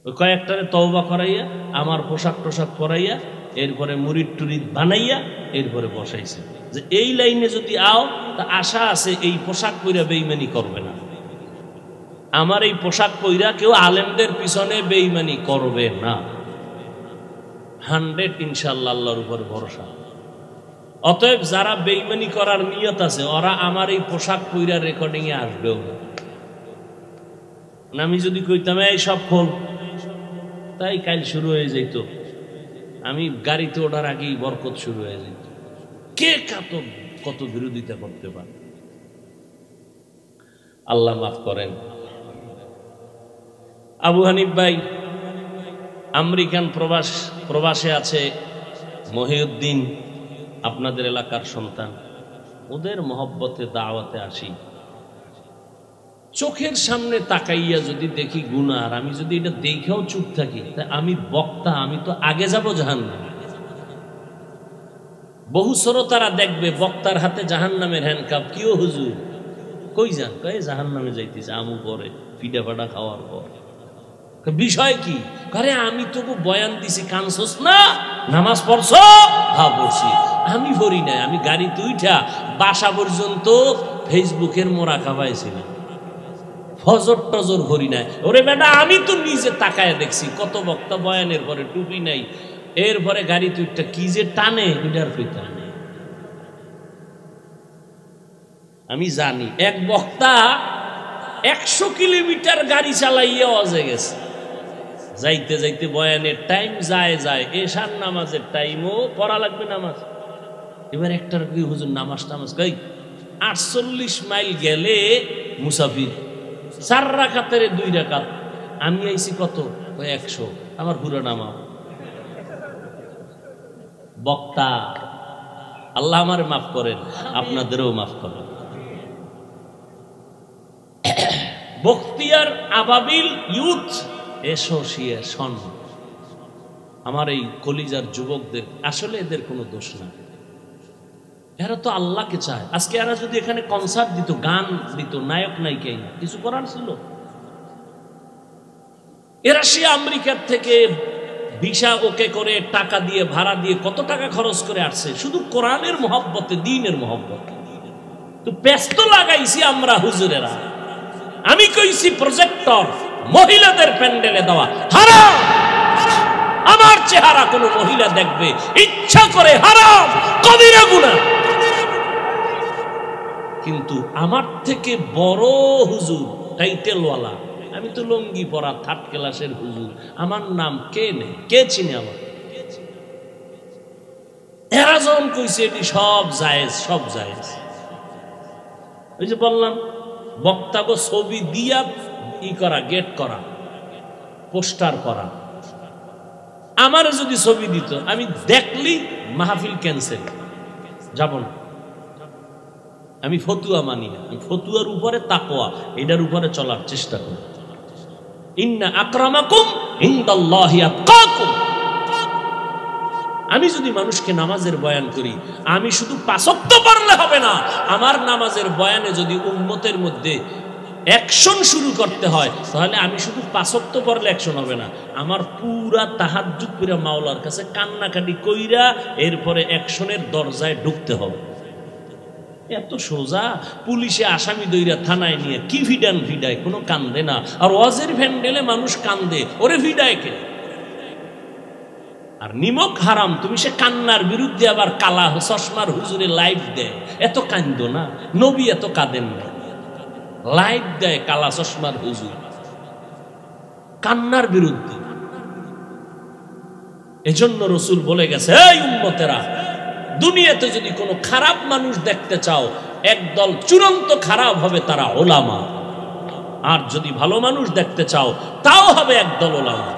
ওই কয়েকটারে তওবা করাইয়া, আমার পোশাক টোশাক পরাইয়া, এরপরে মুরিদ টুরিদ বানাইয়া, এরপরে বসাইছে যে এই লাইনে যদি আও তা আশা আছে এই পোশাক পইরা বেঈমানি করবে না। আমার এই পোশাক পইরা কেউ আলেমদের পিছনে বেঈমানি করবে না। 100 ইনশাআল্লাহ, আল্লাহর উপর ভরসা। অতএব যারা বেঈমানি করার নিয়ত আছে, ওরা আমার এই পোশাক পইরা রেকর্ডিং এ আসবেও না। আমি যদি কইতাম এই সব খোল, তাই কাল শুরু হয়ে যেত। আমি গাড়িতে ওঠার আগেই বরকত শুরু হয়ে যেত। কে কত বিরোধিতা করতে পারে? আল্লাহ মাফ করেন। আবু হানিফ ভাই আমেরিকান প্রবাসে আছে, মহিউদ্দিন আপনাদের এলাকার সন্তান। ওদের মহব্বতে দাওয়াতে আসি, চোখের সামনে তাকাইয়া যদি দেখি গুনাহ, আর আমি যদি এটা দেখেও চুপ থাকি, তা আমি বক্তা, আমি তো আগে যাব জাহান্নামে। বহু শ্রোতারা দেখবে বক্তার হাতে জাহান্নামের হ্যান্ডকাপ। কিও হুজুর কই যান? কয়ে জাহান্নামে যাইতেছে আমু পরে, পিঠা পাটা খাওয়ার পর। বিষয় কি? আরে আমি তোকে বয়ান দিছি, কানছস না? নামাজ পড়ছ? হ্যাঁ পড়ছি। আমি পড়ি নাই, আমি গাড়িতে উঠা বাসা পর্যন্ত ফেসবুকের মোরা খাওয়াইছিলাম, ফজর টজর করি নাই। ওরে বেটা, আমি তো নিজে তাকায় দেখছি কত বক্তা বয়ানের পরে টুপি নাই, এরপরে গাড়িতে উঠটা কি যে টানে, এটার কইতা আমি জানি। এক বক্তা 100 কিলোমিটার গাড়ি চালাইয়া অজে গেছে, যাইতে যাইতে বয়ানের টাইম যায়, এশার নামাজের টাইমও পড়া লাগবে নামাজ। এবার একটার কি হুজুর নামাজ টামাজ কই 48 মাইল গেলে মুসাফির 4 রাকাতের 2 রাকাত। আমি আইছি কত? 100। আমার পুরো নামাও বক্তা। আল্লাহ আমারে মাফ করেন, আপনাদেরও মাফ করেন। বখতিয়ার আবাবিল ইউথ অ্যাসোসিয়েশন আমার এই কলিজার যুবকদের আসলে এদের কোনো দোষ না, এরা তো আল্লাহকে চায়। আজকে এরা যদি এখানে কনসার্ট দিত, গান দিত, নায়ক নায়িকা কিছু করার ছিল? এরা সে আমেরিকার থেকে ভিসা ওকে করে টাকা দিয়ে ভাড়া দিয়ে কত টাকা খরচ করে আসছে শুধু কোরআনের মহব্বতে, দ্বীনের মহব্বতে। তো ব্যস্ত লাগাইছি আমরা হুজুরেরা। আমি কইছি প্রজেক্টর মহিলাদের প্যান্ডেলে দেওয়া হারাম। আমার চেহারা কোন মহিলা দেখবে ইচ্ছা করে, হারাম, কবিরা গুনাহ। কিন্তু আমার থেকে বড় হুজুর, টাইটেলওয়ালা, আমি তো লঙ্গি পরা থার্ড ক্লাসের হুজুর, আমার নাম কে নেই, কে চিনে আমার? এরা যখন কইছে এটি সব জায়েজ, সব জায়েজ। ওই যে বললাম বক্তাগো ছবি দিয়া ই করা, গেট করা, পোস্টার করা। আমার যদি ছবি দিত আমি দেখলি মাহফিল ক্যান্সেল, যাব না। আমি ফতুয়া মানি না, আমি ফতুয়ার উপরে তাকওয়া, এটার উপরে চলার চেষ্টা করি। ইন্না আকরামাকুম ইনদাল্লাহি আতকাকুম। আমি যদি মানুষকে নামাজের বয়ান করি, আমি শুধু 5 ওয়াক্ত পড়লে হবে না, আমার নামাজের বয়ানে যদি উম্মতের মধ্যে অ্যাকশন শুরু করতে হয়, তাহলে আমি শুধু 5 ওয়াক্ত পড়লে অ্যাকশন হবে না, আমার পুরা তাহাজ্জুদ পুরা মাওলার কাছে কান্নাকাটি কইরা এরপরে অ্যাকশনের দরজায় ঢুকতে হবে। এত সোজা। পুলিশে আসামি দইরা থানায় নিয়ে কি ভিডায়, কোনো কান্দে না। আর ওয়াজের ভ্যান্ডেলে মানুষ কান্দে, ওরে ভিডায় কে? আর নিমক হারাম, তুমি সে কান্নার বিরুদ্ধে আবার কালা চশমার হুজুরে লাইভ দেয়, এত কান্দ না। নবী এত কাঁদেন না, লাইভ দেয় কালা চশমার হুজুর কান্নার বিরুদ্ধে। এজন্য রসুল বলে গেছে, এই উম্মতেরা, দুনিয়াতে যদি কোনো খারাপ মানুষ দেখতে চাও, একদল চূড়ান্ত খারাপ হবে, তারা ওলামা। আর যদি ভালো মানুষ দেখতে চাও, তাও হবে একদল ওলামা।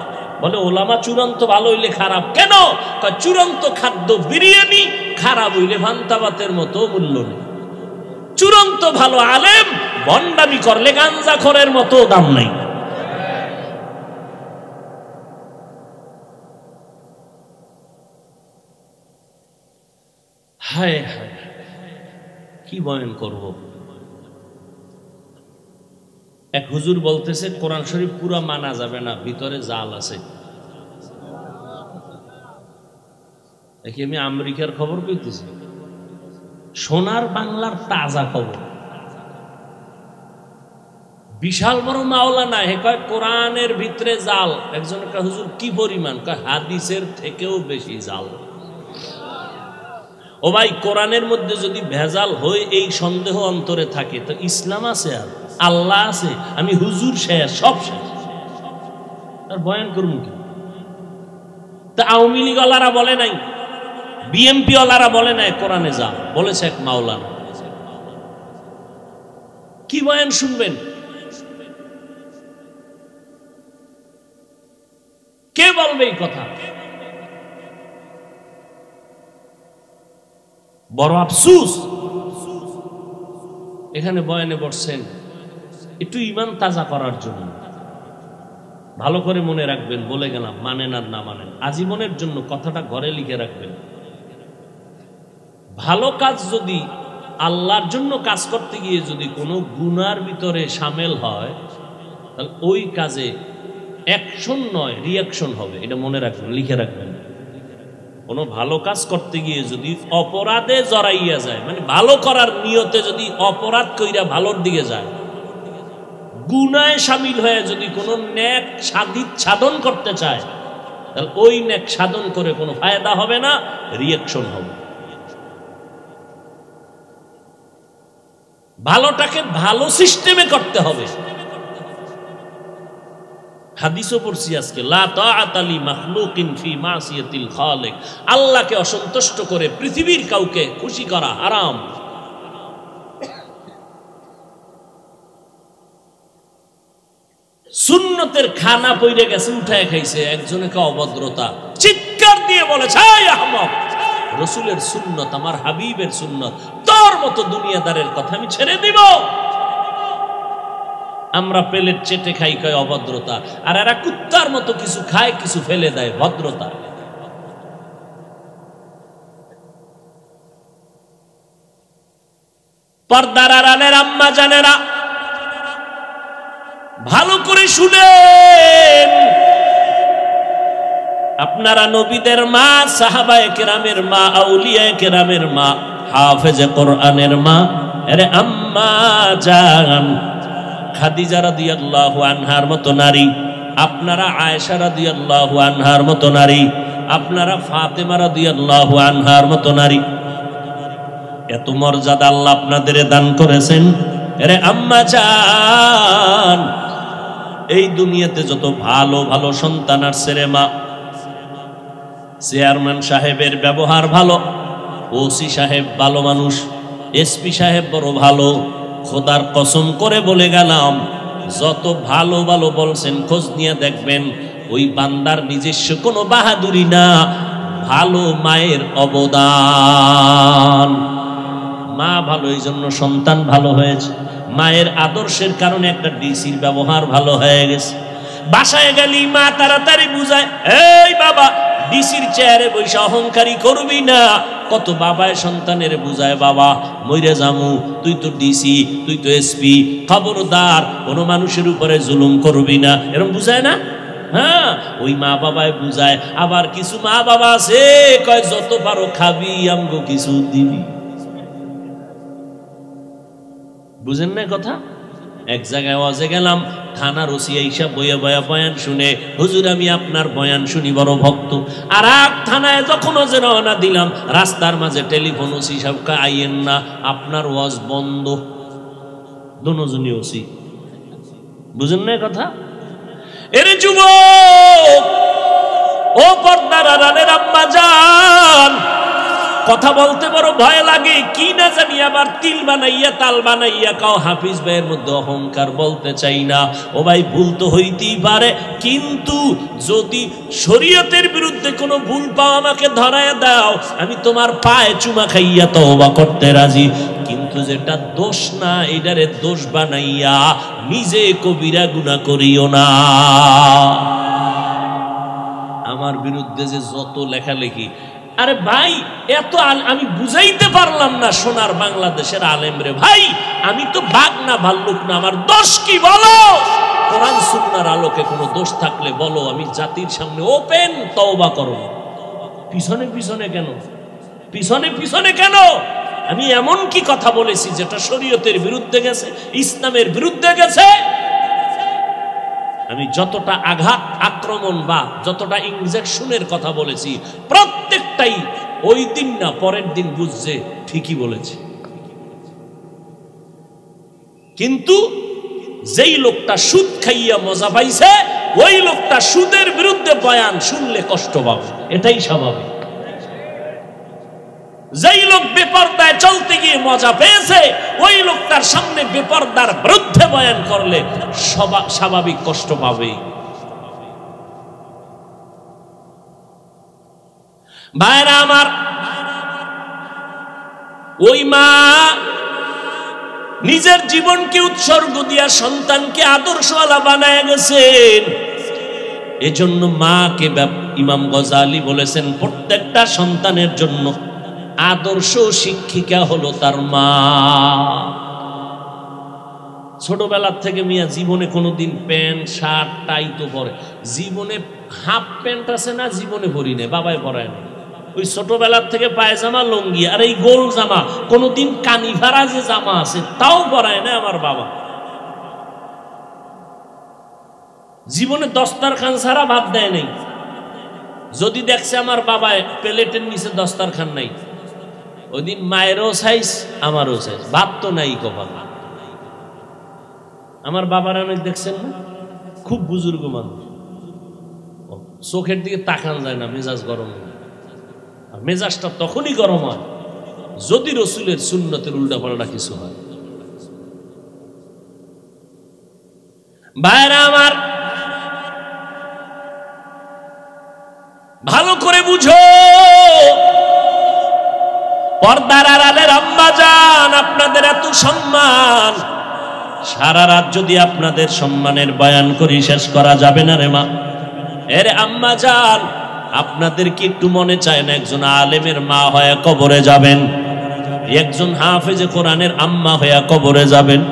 বলে ওলামা চূড়ান্ত ভালো হইলে খারাপ কেন? চূড়ান্ত খাদ্য বিরিয়ানি, খারাপ হইলে ভান্তাবাতের মতো মূল্য নেই। চূড়ান্ত ভালো আলেম ভণ্ডামি করলে গাঞ্জাখোরের মতো দাম নাই। হায় হায়, কি বয়ান করব? এক হুজুর বলতেছে কোরআন শরীফ পুরা মানা যাবে না, ভিতরে জাল আছে। দেখি আমি আমেরিকার খবর পেতেছি, সোনার বাংলার তাজা খবর। বিশাল বড় মাওলানা, হে কয় কোরআনের ভিতরে জাল। একজন হুজুর কি পরিমাণ? কয় হাদিসের থেকেও বেশি জাল। ও ভাই, কোরআনের মধ্যে যদি ভেজাল হয়ে এই সন্দেহ অন্তরে থাকে, তো ইসলাম আছে আর আল্লাহ আছে? আমি হুজুর শেষ, সব শেষ, আর বয়ান করুন কি? তা আওয়ামী লীগ ওয়ালারা বলে নাই, বিএমপি ওয়ালারা বলে নাই কোরআনে যা বলেছে এক মাওলানা। কি বয়ান শুনবেন? কে বলবে এই কথা? বড় আফসুস। এখানে বয়ানে বসছেন একটু ইমান তাজা করার জন্য। ভালো করে মনে রাখবেন, বলে গেলাম, মানেন আর না মানেন, আজীবনের জন্য কথাটা ঘরে লিখে রাখবেন। ভালো কাজ যদি আল্লাহর জন্য কাজ করতে গিয়ে যদি কোনো গুনার ভিতরে সামিল হয়, তাহলে ওই কাজে অ্যাকশন নয়, রিয়াকশন হবে। এটা মনে রাখবেন, লিখে রাখবেন। কোনো ভালো কাজ করতে গিয়ে যদি অপরাধে জড়াইয়া যায়, মানে ভালো করার নিয়তে যদি অপরাধ কইরা ভালোর দিকে যায়, গুনায় সামিল হয়ে যদি কোনো নেক সাধন করতে চায়, তাহলে ওই নেক সাধন করে কোনো ফায়দা হবে না, রিয়াকশন হবে। ভালোটাকে ভালো সিস্টেমে করতে হবে। হাদিসও পড়ছি আজকে, লা তাআতা লি মাখলুকিন ফি মাসিয়াতিল খালিক। আল্লাহকে অসন্তুষ্ট করে পৃথিবীর কাউকে খুশি করা হারাম। সুন্নতের খানা পইরে গেছে, উঠায় খাইছে, একজনকে অভদ্রতা, চিৎকার দিয়ে বলেছে, এই আহমক, রসুলের সুন্নত, আমার হাবিবের সুন্নত, তোর মতো দুনিয়াদারের কথা আমি ছেড়ে দিব? আমরা প্লেট চেটে খাই, কয় অভদ্রতা। আর এরা কুত্তার মতো কিছু খায়, কিছু ফেলে দেয়, ভদ্রতা। পর্দার আড়ালের আম্মা জানেরা ভালো করে শুনেন, আপনারা নবীদের মা, সাহাবায়ে কেরামের মা, আউলিয়ায়ে কেরামের মা, হাফেজে কোরআনের মা, আরে আম্মা জান খাদিজা রাদিয়াল্লাহু আনহার মতো নারী, আপনারা আয়েশা রাদিয়াল্লাহু আনহার মতো নারী, আপনারা ফাতেমা রাদিয়াল্লাহু আনহার মতো নারী। এত মর্যাদা আল্লাহ আপনাদের দান করেছেন। আরে আম্মা জান, এই দুনিয়াতে যত ভালো ভালো সন্তান আসছে রে মা, চেয়ারম্যান সাহেবের ব্যবহার ভালো, ওসি সাহেব ভালো মানুষ, এসপি সাহেব বড় ভালো, খোদার কসম করে বলে গেলাম, যত ভালো ভালো বলছেন খোঁজ নিয়ে দেখবেন ওই বান্দার নিজস্ব কোনো বাহাদুরি না, ভালো মায়ের অবদান। মা ভালো, এই জন্য সন্তান ভালো হয়েছে। মায়ের আদর্শের কারণে একটা ডিসির ব্যবহার ভালো হয়ে গেছে। বাসায় গেলি মা তাড়াতাড়ি বুঝায়, এই বাবা ডিসির চেয়ারে বসে অহংকারী করবি না। কত বাবায় সন্তানের বুঝায়, বাবা মইরে জামু, তুই তো ডিসি, তুই তো এসপি, খবরদার কোনো মানুষের উপরে জুলুম করবি না, এরকম বুঝায় না? হ্যাঁ, ওই মা বাবায় বুঝায়। আবার কিছু মা বাবা আছে কয় যত পারো খাবি, আমগো কিছু দিবি। বুঝেন না কথা? এক জায়গায় ওয়াজে গেলাম, থানার ওসি এইসব বইয়া বয়া বয়ান শুনে, হুজুর আমি আপনার বয়ান শুনি বড় ভক্ত। আর এক থানায় যখন ওজে রওনা দিলাম, রাস্তার মাঝে টেলিফোন, ওসি সাহেবকে আইয়েন না, আপনার ওয়াজ বন্ধ। দুজনই ওসি। বুঝেন না কথা? এরে যুবক, ও পর্দার আড়ালের আম্মা জান, কথা বলতে বড় ভয় লাগে, কি না জানি আবার তিল বানাইয়া তাল বানাইয়া কাও হাফিজ ভাইয়ের মধ্যে অহংকার, বলতে চাই না। ও ভাই, ভুল তো হইতেই পারে, কিন্তু যদি শরীয়তের বিরুদ্ধে কোনো ভুল পাও আমাকে ধরায় দাও, আমি তোমার পায়ে চুমা খাইয়া তওবা করতে রাজি। কিন্তু যেটা দোষ না, এটারে দোষ বানাইয়া নিজে কবিরা গুনাহ করিও না। আমার বিরুদ্ধে যে যত লেখালেখি, আরে ভাই এত আমি বুঝাইতে পারলাম না সোনার বাংলাদেশের আলেম রে ভাই, আমি তো বাঘ না ভাল্লুক না, আমার দোষ কি বলো? কোরআন সুন্নাহর আলোকে কোনো দোষ থাকলে বলো, আমি জাতির সামনে ওপেন তওবা করব। পিছনে পিছনে কেন? পিছনে পিছনে কেন? আমি এমন কি কথা বলেছি যেটা শরীয়তের বিরুদ্ধে গেছে, ইসলামের বিরুদ্ধে গেছে? আমি যতটা আঘাত, আক্রমণ বা যতটা ইনজেকশনের কথা বলেছি, প্রত্যেকটাই ওই দিন না পরের দিন বুঝছে ঠিকই বলেছি। কিন্তু যেই লোকটা সুদ খাইয়া মজা পাইছে, ওই লোকটা সুদের বিরুদ্ধে বয়ান শুনলে কষ্ট পাবে, এটাই স্বাভাবিক। যেই লোক বেপরদায় চলতে গিয়ে মজা পেয়েছে, ওই লোকটার সামনে বেপরদার বিরুদ্ধে বয়ান করলে স্বাভাবিক কষ্ট পাবে। ভাইরা আমার, ওই মা নিজের জীবনকে উৎসর্গ দিয়া সন্তানকে আদর্শওয়ালা বানায় গেছেন। এজন্য মাকে ইমাম গজালি বলেছেন, প্রত্যেকটা সন্তানের জন্য আদর্শ শিক্ষিকা হলো তার মা। ছোটবেলার থেকে মিয়া জীবনে কোনোদিন প্যান্ট শার্ট টাই তো পরে, জীবনে হাফ প্যান্ট আছে না জীবনে পরি না, বাবাই পরায় না। ওই ছোটবেলার থেকে পায়জামা লুঙ্গি আর এই গোল জামা, কোনোদিন কানিভারা যে জামা আছে তাও পরায় না আমার বাবা। জীবনে দস্তারখান ছাড়া ভাত দেয় নাই। যদি দেখছে আমার বাবায় প্লেটের নিচে দস্তারখান নাই, ওই দিন মায়েরও সাইজ আমারও সাইজ, ভাত তো নাই কপাল। আমার বাবার অনেক দেখছেন না, খুব বুজুর্গ মানুষ, চোখের দিকে তাকান যায় না, মেজাজ গরম হয়। আর মেজাজটা তখনই গরম হয় যদি রসুলের সুন্নতের উল্টাপাল্টা কিছু হয়। ভাইরা আমার, ভালো করে বুঝো, পর্দার আড়ালের আম্মা জান, আপনাদের এত সম্মান, সারা রাত যদি আপনাদের সম্মানের বয়ান করি শেষ করা যাবে না রে মা। এর আম্মা জান, আপনাদের কি একটু মনে চায় না একজন আলেমের মা হয়ে কবরে যাবেন? একজন হাফেজে কোরআনের আম্মা হইয়া কবরে যাবেন।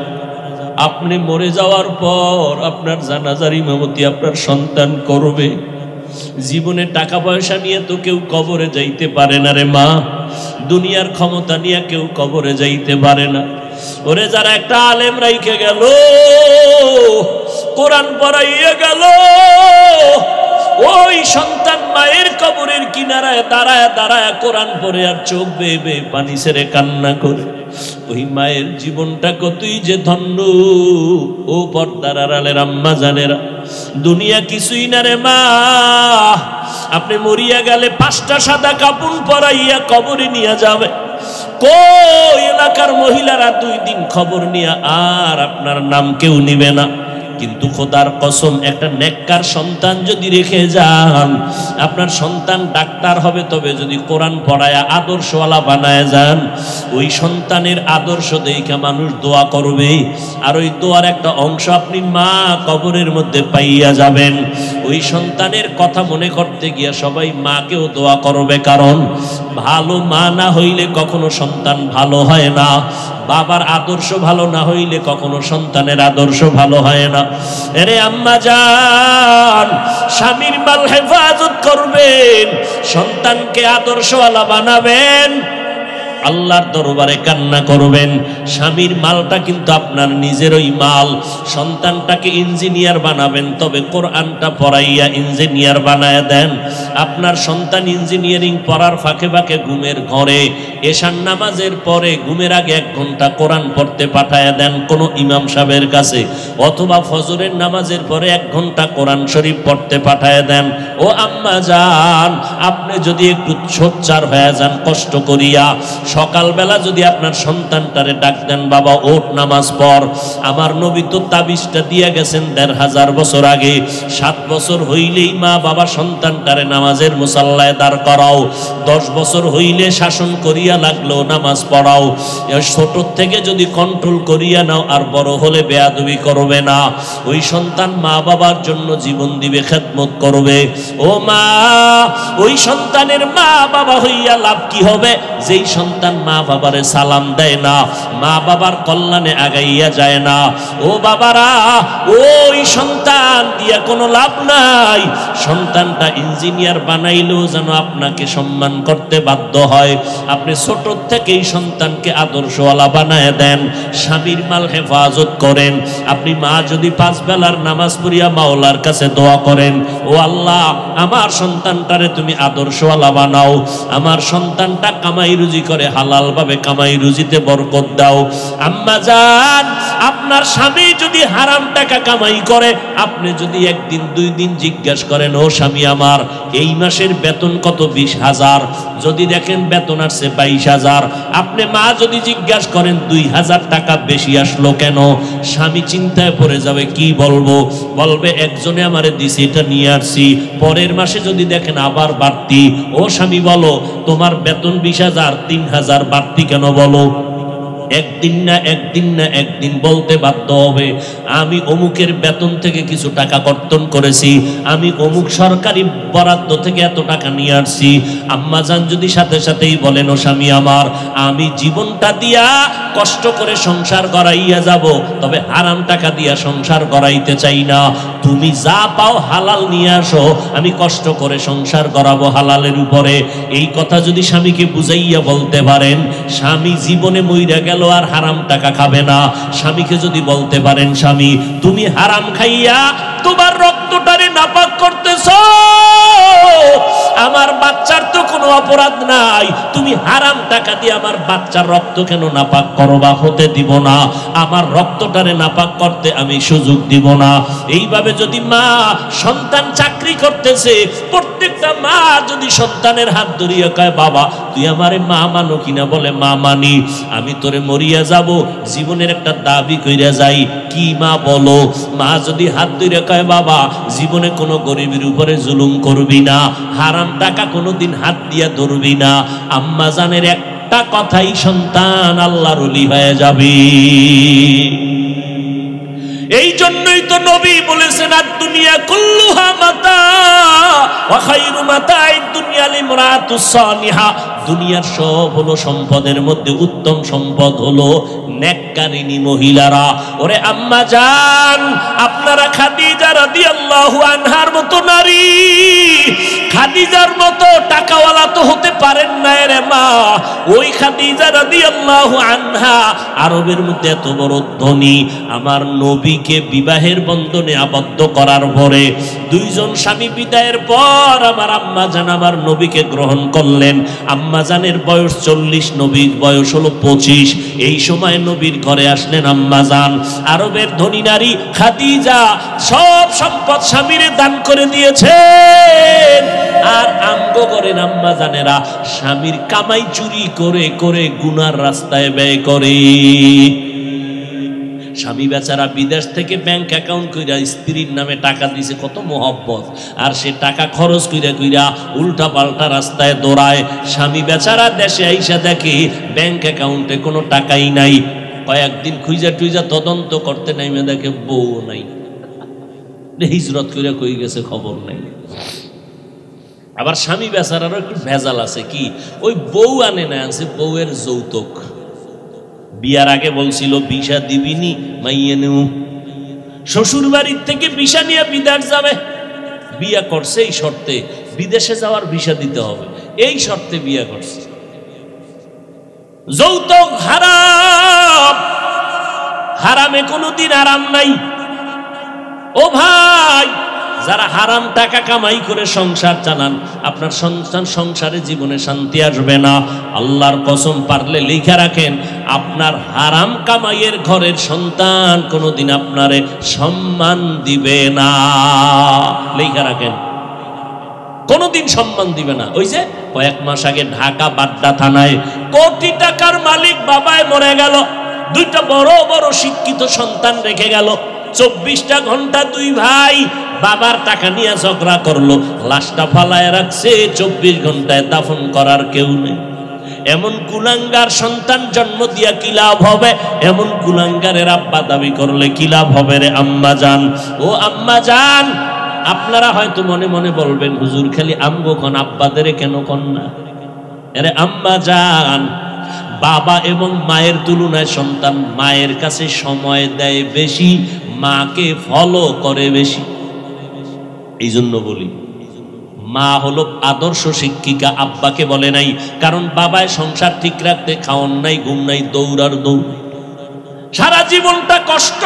আপনি মরে যাওয়ার পর আপনার জানাজার ইমামতি আপনার সন্তান করবে। জীবনে টাকা পয়সা নিয়ে তো কেউ কবরে যাইতে পারে না রে মা, দুনিয়ার ক্ষমতা নিয়ে কেউ কবরে যাইতে পারে না। ওরে যারা একটা আলেম রাইখে গেল, কোরআন পড়াইয়া গেল, ওই সন্তান মায়ের কবরের কিনারায় দাঁড়ায় দাঁড়ায় কোরআন পড়ে আর চোখ বেয়ে বেয়ে পানি ছেড়ে কান্না করে। ওই মায়ের জীবনটা কতই যে ধন্য। ও পর্দার আড়ালের আম্মা জানেরা, দুনিয়া কিছুই না রে মা। আপনি মরিয়া গেলে 5টা সাদা কাপড় পরাইয়া কবরে নিয়ে যাবে। কই এলাকার মহিলারা 2 দিন খবর নিয়ে আর আপনার নাম কেউ নিবে না। কিন্তু খোদার কসম, একটা নেককার সন্তান যদি রেখে যান, আপনার সন্তান ডাক্তার হবে, তবে যদি কোরআন পড়ায়া আদর্শওয়ালা বানায় যান, ওই সন্তানের আদর্শ দেখে মানুষ দোয়া করবে। আর ওই দোয়ার একটা অংশ আপনি মা কবরের মধ্যে পাইয়া যাবেন। ওই সন্তানের কথা মনে করতে গিয়া সবাই মাকেও দোয়া করবে, কারণ ভালো মা না হইলে কখনো সন্তান ভালো হয় না। বাবার আদর্শ ভালো না হইলে কখনো সন্তানের আদর্শ ভালো হয় না। আরে আম্মা জান, স্বামীর মাল হেফাজত করবেন, সন্তানকে আদর্শওয়ালা বানাবেন, আল্লাহর দরবারে কান্না করবেন। স্বামীর মালটা কিন্তু আপনার নিজেরই মাল। সন্তানটাকে ইঞ্জিনিয়ার বানাবেন, তবে কোরআনটা পড়াইয়া ইঞ্জিনিয়ার বানায় দেন। আপনার সন্তান ইঞ্জিনিয়ারিং পড়ার ফাঁকে ফাঁকে ঘুমের ঘরে এশার নামাজের পরে ঘুমের আগে 1 ঘন্টা কোরআন পড়তে পাঠায় দেন কোনো ইমাম সাহেবের কাছে, অথবা ফজরের নামাজের পরে 1 ঘন্টা কোরআন শরীফ পড়তে পাঠায় দেন। ও আম্মা জান, আপনি যদি একটু সোচ্চার হয়ে যান কষ্ট করিয়া, সকালবেলা যদি আপনার সন্তানটারে ডাক দেন, বাবা ওঠ নামাজ পড়। আমার নবী তো তাবিজটা দিয়ে গেছেন 1500 বছর আগে। 7 বছর হইলেই মা বাবা সন্তানটারে নামাজের মুসাল্লায় দাঁড় করাও। 10 বছর হইলে শাসন করিয়া লাগলো নামাজ পড়াও। ছোট থেকে যদি কন্ট্রোল করিয়া নাও, আর বড় হলে বেয়াদবি করবে না। ওই সন্তান মা বাবার জন্য জীবন দিবে, খেদমত করবে। ও মা, ওই সন্তানের মা বাবা হইয়া লাভ কি হবে? যেই সন্তান মা বাবারে সালাম দেয় না, মা বাবার কল্যাণে আগাইয়া যায় না, ও বাবারা, ওই সন্তান দিয়া কোনো লাভ নাই। সন্তানটা ইঞ্জিনিয়ার বানাইলেও যেন আপনাকে সম্মান করতে বাধ্য হয়। আপনি ছোট থেকেই সন্তানকে আদর্শওয়ালা বানায় দেন, স্বামীর মাল হেফাজত করেন। আপনি মা যদি 5 বেলার নামাজ পড়িয়া মাওলার কাছে দোয়া করেন, ও আল্লাহ, আমার সন্তানটারে তুমি আদর্শওয়ালা বানাও, আমার সন্তানটা কামাই রুজি করে হালাল ভাবে কামাই রুজিতে বরকত দাও। আম্মা জান, আপনার স্বামী যদি হারাম টাকা কামাই করে, আপনি যদি 1 দিন 2 দিন জিজ্ঞাসা করেন, ও স্বামী আমার এই মাসের বেতন কত? 20,000। যদি দেখেন বেতন আসছে 22,000, আপনি মা যদি জিজ্ঞাসা করেন 2,000 টাকা বেশি আসলো কেন, স্বামী চিন্তায় পড়ে যাবে। কি বলবো? বলবে একজনে আমারে দিছে, এটা নিয়ে আসছি। পরের মাসে যদি দেখেন আবার বাড়তি, ও স্বামী বলো তোমার বেতন 20,000, 3,000 বাড়তি কেন বলো? একদিন না একদিন বলতে বাধ্য হবে, আমি অমুকের বেতন থেকে কিছু টাকা কর্তন করেছি, আমি অমুক সরকারি বরাদ্দ থেকে এত টাকা নিয়ে আসছি। আম্মা জান যদি সাথে সাথেই বলেন, ও স্বামী আমার, আমি জীবনটা দিয়া কষ্ট করে সংসার গড়াইয়া যাব, তবে হারাম টাকা দিয়া সংসার গড়াইতে চাই না। তুমি যা পাও হালাল নিয়ে আসো, আমি কষ্ট করে সংসার গড়াবো হালালের উপরে। এই কথা যদি স্বামীকে বুঝাইয়া বলতে পারেন, স্বামী জীবনে মইরা গেল আর হারাম টাকা খাবে না। স্বামীকে যদি বলতে পারেন, স্বামী তুমি হারাম খাইয়া তোমার রক্তটারে নাপাক করতেছো, আমার বাচ্চার তো কোনো অপরাধ নাই, তুমি হারাম টাকা দিয়ে আমার বাচ্চার রক্ত কেন নাপাক করবা? হতে দিব না, আমার রক্তটারে নাপাক করতে আমি সুযোগ দিব না। এইভাবে যদি মা, সন্তান চাকরি করতেছে, প্রত্যেকটা মা যদি সন্তানের হাত ধরিয়া কয়, বাবা তুই আমারে মা মানো কিনা? বলে মা মানি। আমি তোরে মরিয়া যাব, জীবনের একটা দাবি কইরা যাই। কি মা বলো? মা যদি হাত ধরিয়া কয়, বাবা জীবনে কোনো গরিবের উপরে জুলুম করবি না, হারাম টাকা কোনোদিন হাত দিয়া ধরবি না, আম্মা জানের একটা কথাই সন্তান আল্লাহর ওলি হয়ে যাবে। এই জন্যই তো নবী বলেছেন, আর দুনিয়া কুল্লুহা মাতা ওয়া খায়রু মাতা'id দুনিয়া লিমরাতুস সালিহা, দুনিয়ার সব হলো সম্পদের মধ্যে উত্তম সম্পদ হলো নেককারিনী মহিলারা। ওরে আম্মা জান, আপনারা খাদিজা রাদিয়াল্লাহু আনহার মতো নারী, খাদিজার মতো টাকাওয়ালা তো হতে পারেন না রে মা। ওই খাদিজা রাদিয়াল্লাহু আনহা আরবের মধ্যে এত বড় ধনী, আমার নবীকে বিবাহের বন্ধনে আবদ্ধ করার পরে দুইজন স্বামী বিদায়ের পর আমার আম্মা জান আমার নবীকে গ্রহণ করলেন। আম্মা জানের বয়স 40, নবীর বয়স হলো 25। এই সময় নবীর ঘরে আসলেন আম্মা জান। আরবের ধনী নারী খাদিজা সব সম্পদ স্বামীরে দান করে দিয়েছেন। আর আমগো করেন আম্মা জানেরা স্বামীর কামাই চুরি করে করে গুনার রাস্তায় ব্যয় করে। স্বামী বেচারা বিদেশ থেকে ব্যাংক অ্যাকাউন্ট কইরা স্ত্রীর নামে টাকা দিছে, কত মোহব্বত, আর সে টাকা খরচ কইরা কইরা উল্টা পাল্টা রাস্তায় দৌড়ায়। স্বামী বেচারা দেশে আইসা দেখে ব্যাংক অ্যাকাউন্টে কোনো টাকাই নাই। কয়েকদিন খুঁজা টুইজা তদন্ত করতে নাইমে দেখে বউ নাই, হিজরত কইরা কই গেছে খবর নাই। আবার স্বামী বেচারারও একটু ভেজাল আছে, কি ওই বউ আনে না, আনছে বউয়ের যৌতুক। বিয়ার আগে বলছিল বিশা দিবিনি মাইয়ে নেউ, শ্বশুর বাড়ির থেকে বিশা নিয়ে বিদেশ যাবে। বিয়া করছে এই শর্তে, বিদেশে যাওয়ার ভিসা দিতে হবে, এই শর্তে বিয়া করছে। যৌতুক হারাম, হারামে কোনোদিন আরাম নাই। ও ভাই, যারা হারাম টাকা কামাই করে সংসার চালান, আপনার সংসারে জীবনে শান্তি আসবে না। আল্লাহর কসম, পারলে লিখে রাখেন, আপনার হারাম কামাইয়ের ঘরের সন্তান কোনোদিন আপনারে সম্মান দিবে না। লিখে রাখেন, কোনোদিন সম্মান দিবে না। ওই যে কয়েক মাস আগে ঢাকা বাড্ডা থানায় কোটি টাকার মালিক বাবায় মরে গেল, দুইটা বড় বড় শিক্ষিত সন্তান রেখে গেল। 24টা ঘন্টা দুই ভাই বাবার টাকা নিয়ে ঝগড়া করলো, লাশটা ফালায় রাখছে। 24 ঘন্টায় দাফন করার কেউ নেই। এমন কুলাঙ্গার সন্তান জন্ম দিয়া কি লাভ হবে? এমন কুলাঙ্গারের আব্বা দাবি করলে কি লাভ হবে রে আম্মা জান? ও আম্মা জান, আপনারা হয়তো মনে মনে বলবেন, হুজুর খালি আমগো কোন আব্বাদের কেন কন না? আরে আম্মা জান, বাবা এবং মায়ের তুলনায় সন্তান মায়ের কাছে সময় দেয় বেশি, মাকে ফলো করে বেশি। এই জন্য বলি, মা হলো আদর্শ শিক্ষিকা, আব্বাকে বলে নাই। কারণ বাবায় সংসার ঠিক রাখতে খাওয়ান নাই, ঘুম নাই, দৌড়ার দৌড়, সারা জীবনটা কষ্ট।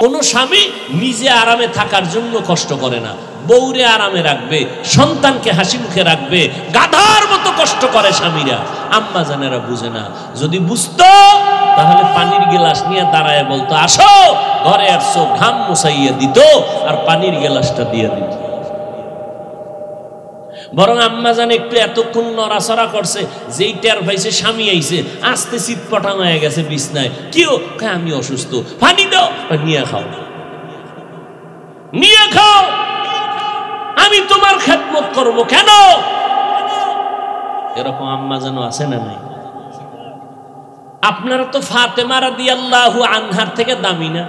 কোন স্বামী নিজে আরামে থাকার জন্য কষ্ট করে না, বউরে আরামে রাখবে, সন্তানকে হাসি মুখে রাখবে, গাধার মতো কষ্ট করে স্বামীরা। আম্মা জানেরা বুঝে না। যদি বুঝতো তাহলে পানির গ্লাস নিয়ে দাঁড়ায় বলতো, আসো ঘরে আসছো, ঘাম মুছাইয়া দিত আর পানির গ্লাসটা দিয়ে দিত। বরং আম্মা জান একটু এতক্ষণ নড়াচড়া করছে, যেই টের পাইছে স্বামী আইছে, আস্তে চিৎপটা হয়ে গেছে বিছনায়। কেউ আমি অসুস্থ, পানি দাও, নিয়ে খাও, নিয়ে খাও, আমি তোমার খেদমত করব কেন? এরকম আম্মা জানো আছে না নাই? আপনারা তো ফাতেমা রাদিয়াল্লাহু আনহার থেকে দামি না?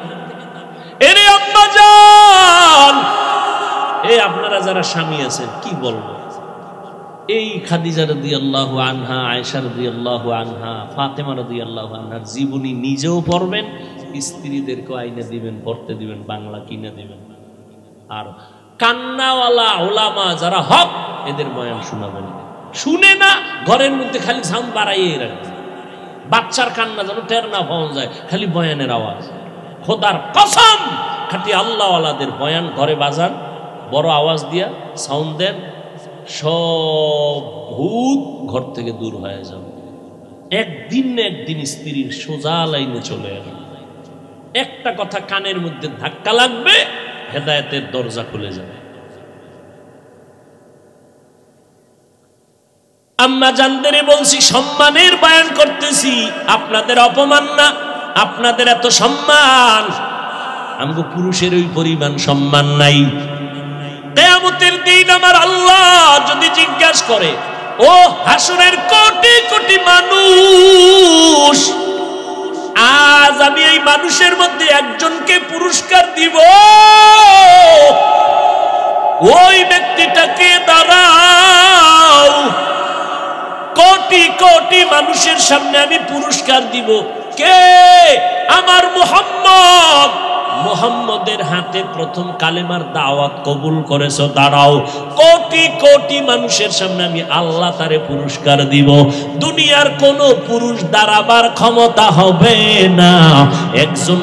এরে আম্মা জান, এই আপনারা যারা স্বামী আছেন কি বলবো, এই খাদিজা রাদিয়াল্লাহু আনহা, আয়েশা রাদিয়াল্লাহু আনহা, ফাতেমা রাদিয়াল্লাহু আনহার জীবনী নিজেও পড়বেন, স্ত্রীদেরকে আইনা দিবেন, পড়তে দিবেন, বাংলা কিনে দিবেন। আর কান্নাওয়ালা ওলামা যারা হক, এদের বয়ান শোনাবেন। শুনে না, ঘরের মধ্যে খালি সাউন্ড বাড়াইয়ে রাখবে, বাচ্চার কান্না যেন টের না পাওয়া যায়, খালি বয়ানের আওয়াজ। খোদার কসম, খাটি আল্লাহওয়ালাদের বয়ান ঘরে বাজান, বড় আওয়াজ দিয়া সাউন্ড দেন, সব ভূত ঘর থেকে দূর হয়ে যাবে। একদিন না একদিন স্ত্রীর সোজা লাইনে চলে এল। একটা কথা কানের মধ্যে ধাক্কা লাগবে, হেদায়েতের দরজা খুলে যাবে। আম্মা জানদেরে বলছি, সম্মানের বয়ান করতেছি, আপনাদের অপমান না, আপনাদের এত সম্মান। আমগো পুরুষের ওই পরিমাণ সম্মান নাই। কিয়ামতের দিন আমার আল্লাহ যদি জিজ্ঞাসা করে, ও হাসরের কোটি কোটি মানুষ, আজ আমি এই মানুষের মধ্যে একজনকে পুরস্কার দিব, ওই ব্যক্তিটাকে দাঁড়াও, কোটি কোটি মানুষের সামনে আমি পুরস্কার দিব। কে? আমার মুহাম্মদ। মুহাম্মদের হাতে প্রথম কালেমার দাওয়াত কবুল করেছো, দাঁড়াও। কোটি কোটি মানুষের সামনে আমি আল্লাহ তারে পুরস্কার দিব। দুনিয়ার কোন পুরুষ দাঁড়াবার ক্ষমতা হবে না। একজন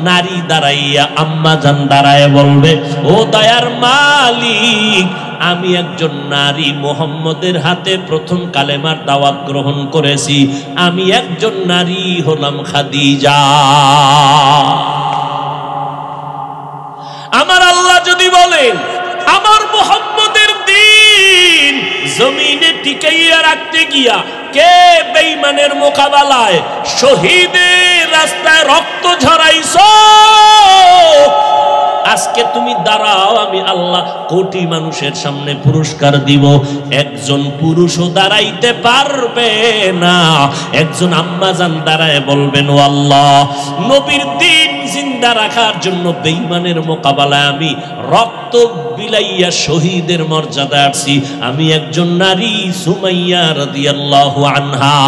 নারী দাঁড়াইয়া আম্মা জান দাঁড়ায় বলবে, ও দয়ার মালিক, আমি একজন নারী মুহাম্মদের হাতে প্রথম কালেমার দাওয়াত গ্রহণ করেছি। আমি একজন নারী হলাম খাদিজা। আমার আল্লাহ যদি বলেন আমার মুহাম্মদের দ্বীন জমিনে টিকাইয়া রাখতে গিয়া কে বেঈমানের মোকাবেলায় শহীদের রাস্তায় রক্ত ঝরাইছো, আজকে তুমি দাঁড়াও, আমি আল্লাহ কোটি মানুষের সামনে পুরস্কার দিব। একজন পুরুষও দাঁড়াইতে পারবে না। একজন আম্মাজান দাঁড়ায় বলবেন, ও আল্লাহ, নবীর দ্বীন জিন্দা রাখার জন্য বেঈমানের মোকাবেলায় আমি রক্ত বিলাইয়া শহীদের মর্যাদা আসছি। আমি একজন নারী, সুমাইয়া রাদিয়াল্লাহু আনহা।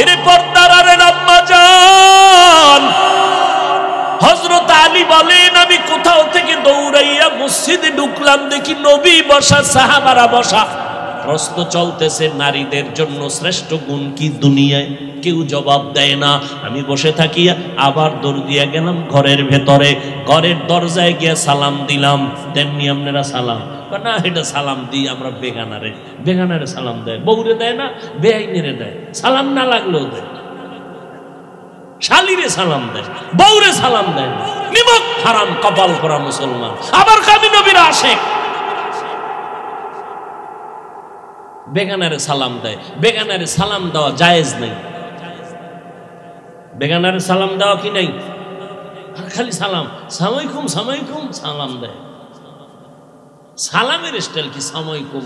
এরপর দাঁড়ালেন আম্মাজান। হযরত আলী বলেন, আমি কোথাও থেকে দৌড়াইয়া মসজিদে ঢুকলাম, দেখি নবী বসা, সাহাবারা বসা। প্রশ্ন চলতেছে, নারীদের জন্য শ্রেষ্ঠ গুণ কি দুনিয়ায়? কেউ জবাব দেয় না। আমি বসে থাকিয়া আবার দৌড় দিয়া গেলাম ঘরের ভেতরে। ঘরের দরজায় গিয়া সালাম দিলাম। তেমনি আপনারা সালাম না? এটা সালাম দিই আমরা বেগানারে। বেগানারে সালাম দেয়, বউরে দেয় না, বেআইনেরে দেয়। সালাম না লাগলেও দেয়। শালিরে সালাম দেয়, বউরে সালাম দেয়। নিমক হারাম কপাল করা মুসলমান। আবার কামি নবীর আশেক বেগানারে সালাম দেয়। বেগানারে সালাম দেওয়া জায়েজ নেই। বেগানারে সালাম দেওয়া কি নাই? আর খালি সালাম, সালামালাইকুম সালামালাইকুম সালাম দেয়। সালামের স্টাইল কি সালামালাইকুম?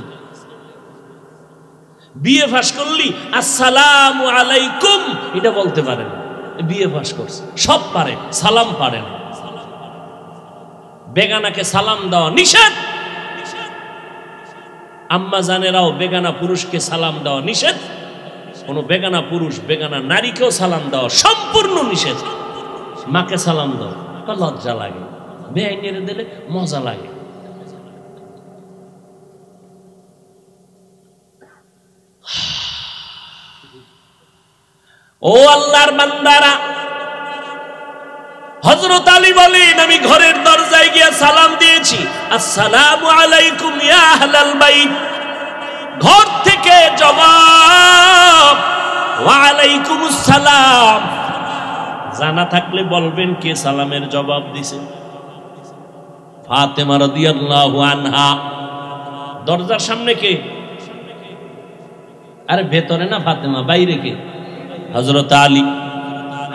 বিএ পাস করলি আসসালামু আলাইকুম এটা বলতে পারে না। বিএ পাস করছে, সব পারে, সালাম পারে না। বেগানাকে সালাম দেওয়া নিষেধ। আম্মা জানেরাও বেগানা পুরুষকে সালাম দেওয়া নিষেধ। কোন বেগানা পুরুষ বেগানা নারীকেও সালাম দেওয়া সম্পূর্ণ নিষেধ। মাকে সালাম দাও, লজ্জা লাগে। বেআইনেরে দিলে মজা লাগে। ও আল্লাহর বান্দারা, হযরত আলী বলেন, আমি ঘরের দরজায় গিয়ে সালাম দিয়েছি, আসসালামু আলাইকুম ইয়া আহলাল বাইত। ঘর থেকে জবাব, ওয়া আলাইকুমুস সালাম। জানা থাকলে বলবেন কে সালামের জবাব দিছে? ফাতেমা রাদিয়াল্লাহু আনহা। দরজার সামনে কে? আরে ভেতরে না ফাতেমা, বাইরে কে? হযরত আলী।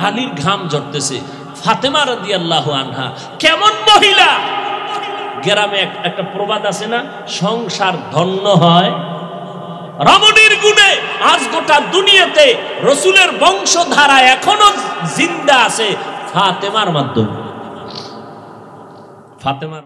আলীর ঘাম ঝরতেছে। ফাতেমা রাদিয়াল্লাহু আনহা কেমন মহিলা! গ্রামে একটা প্রবাদ আছে না, সংসার ধন্য হয় রমণীর গুণে। আজ গোটা দুনিয়াতে রাসূলের বংশধারা এখনো জিন্দা আছে ফাতেমার মাধ্যমে। ফাতেমার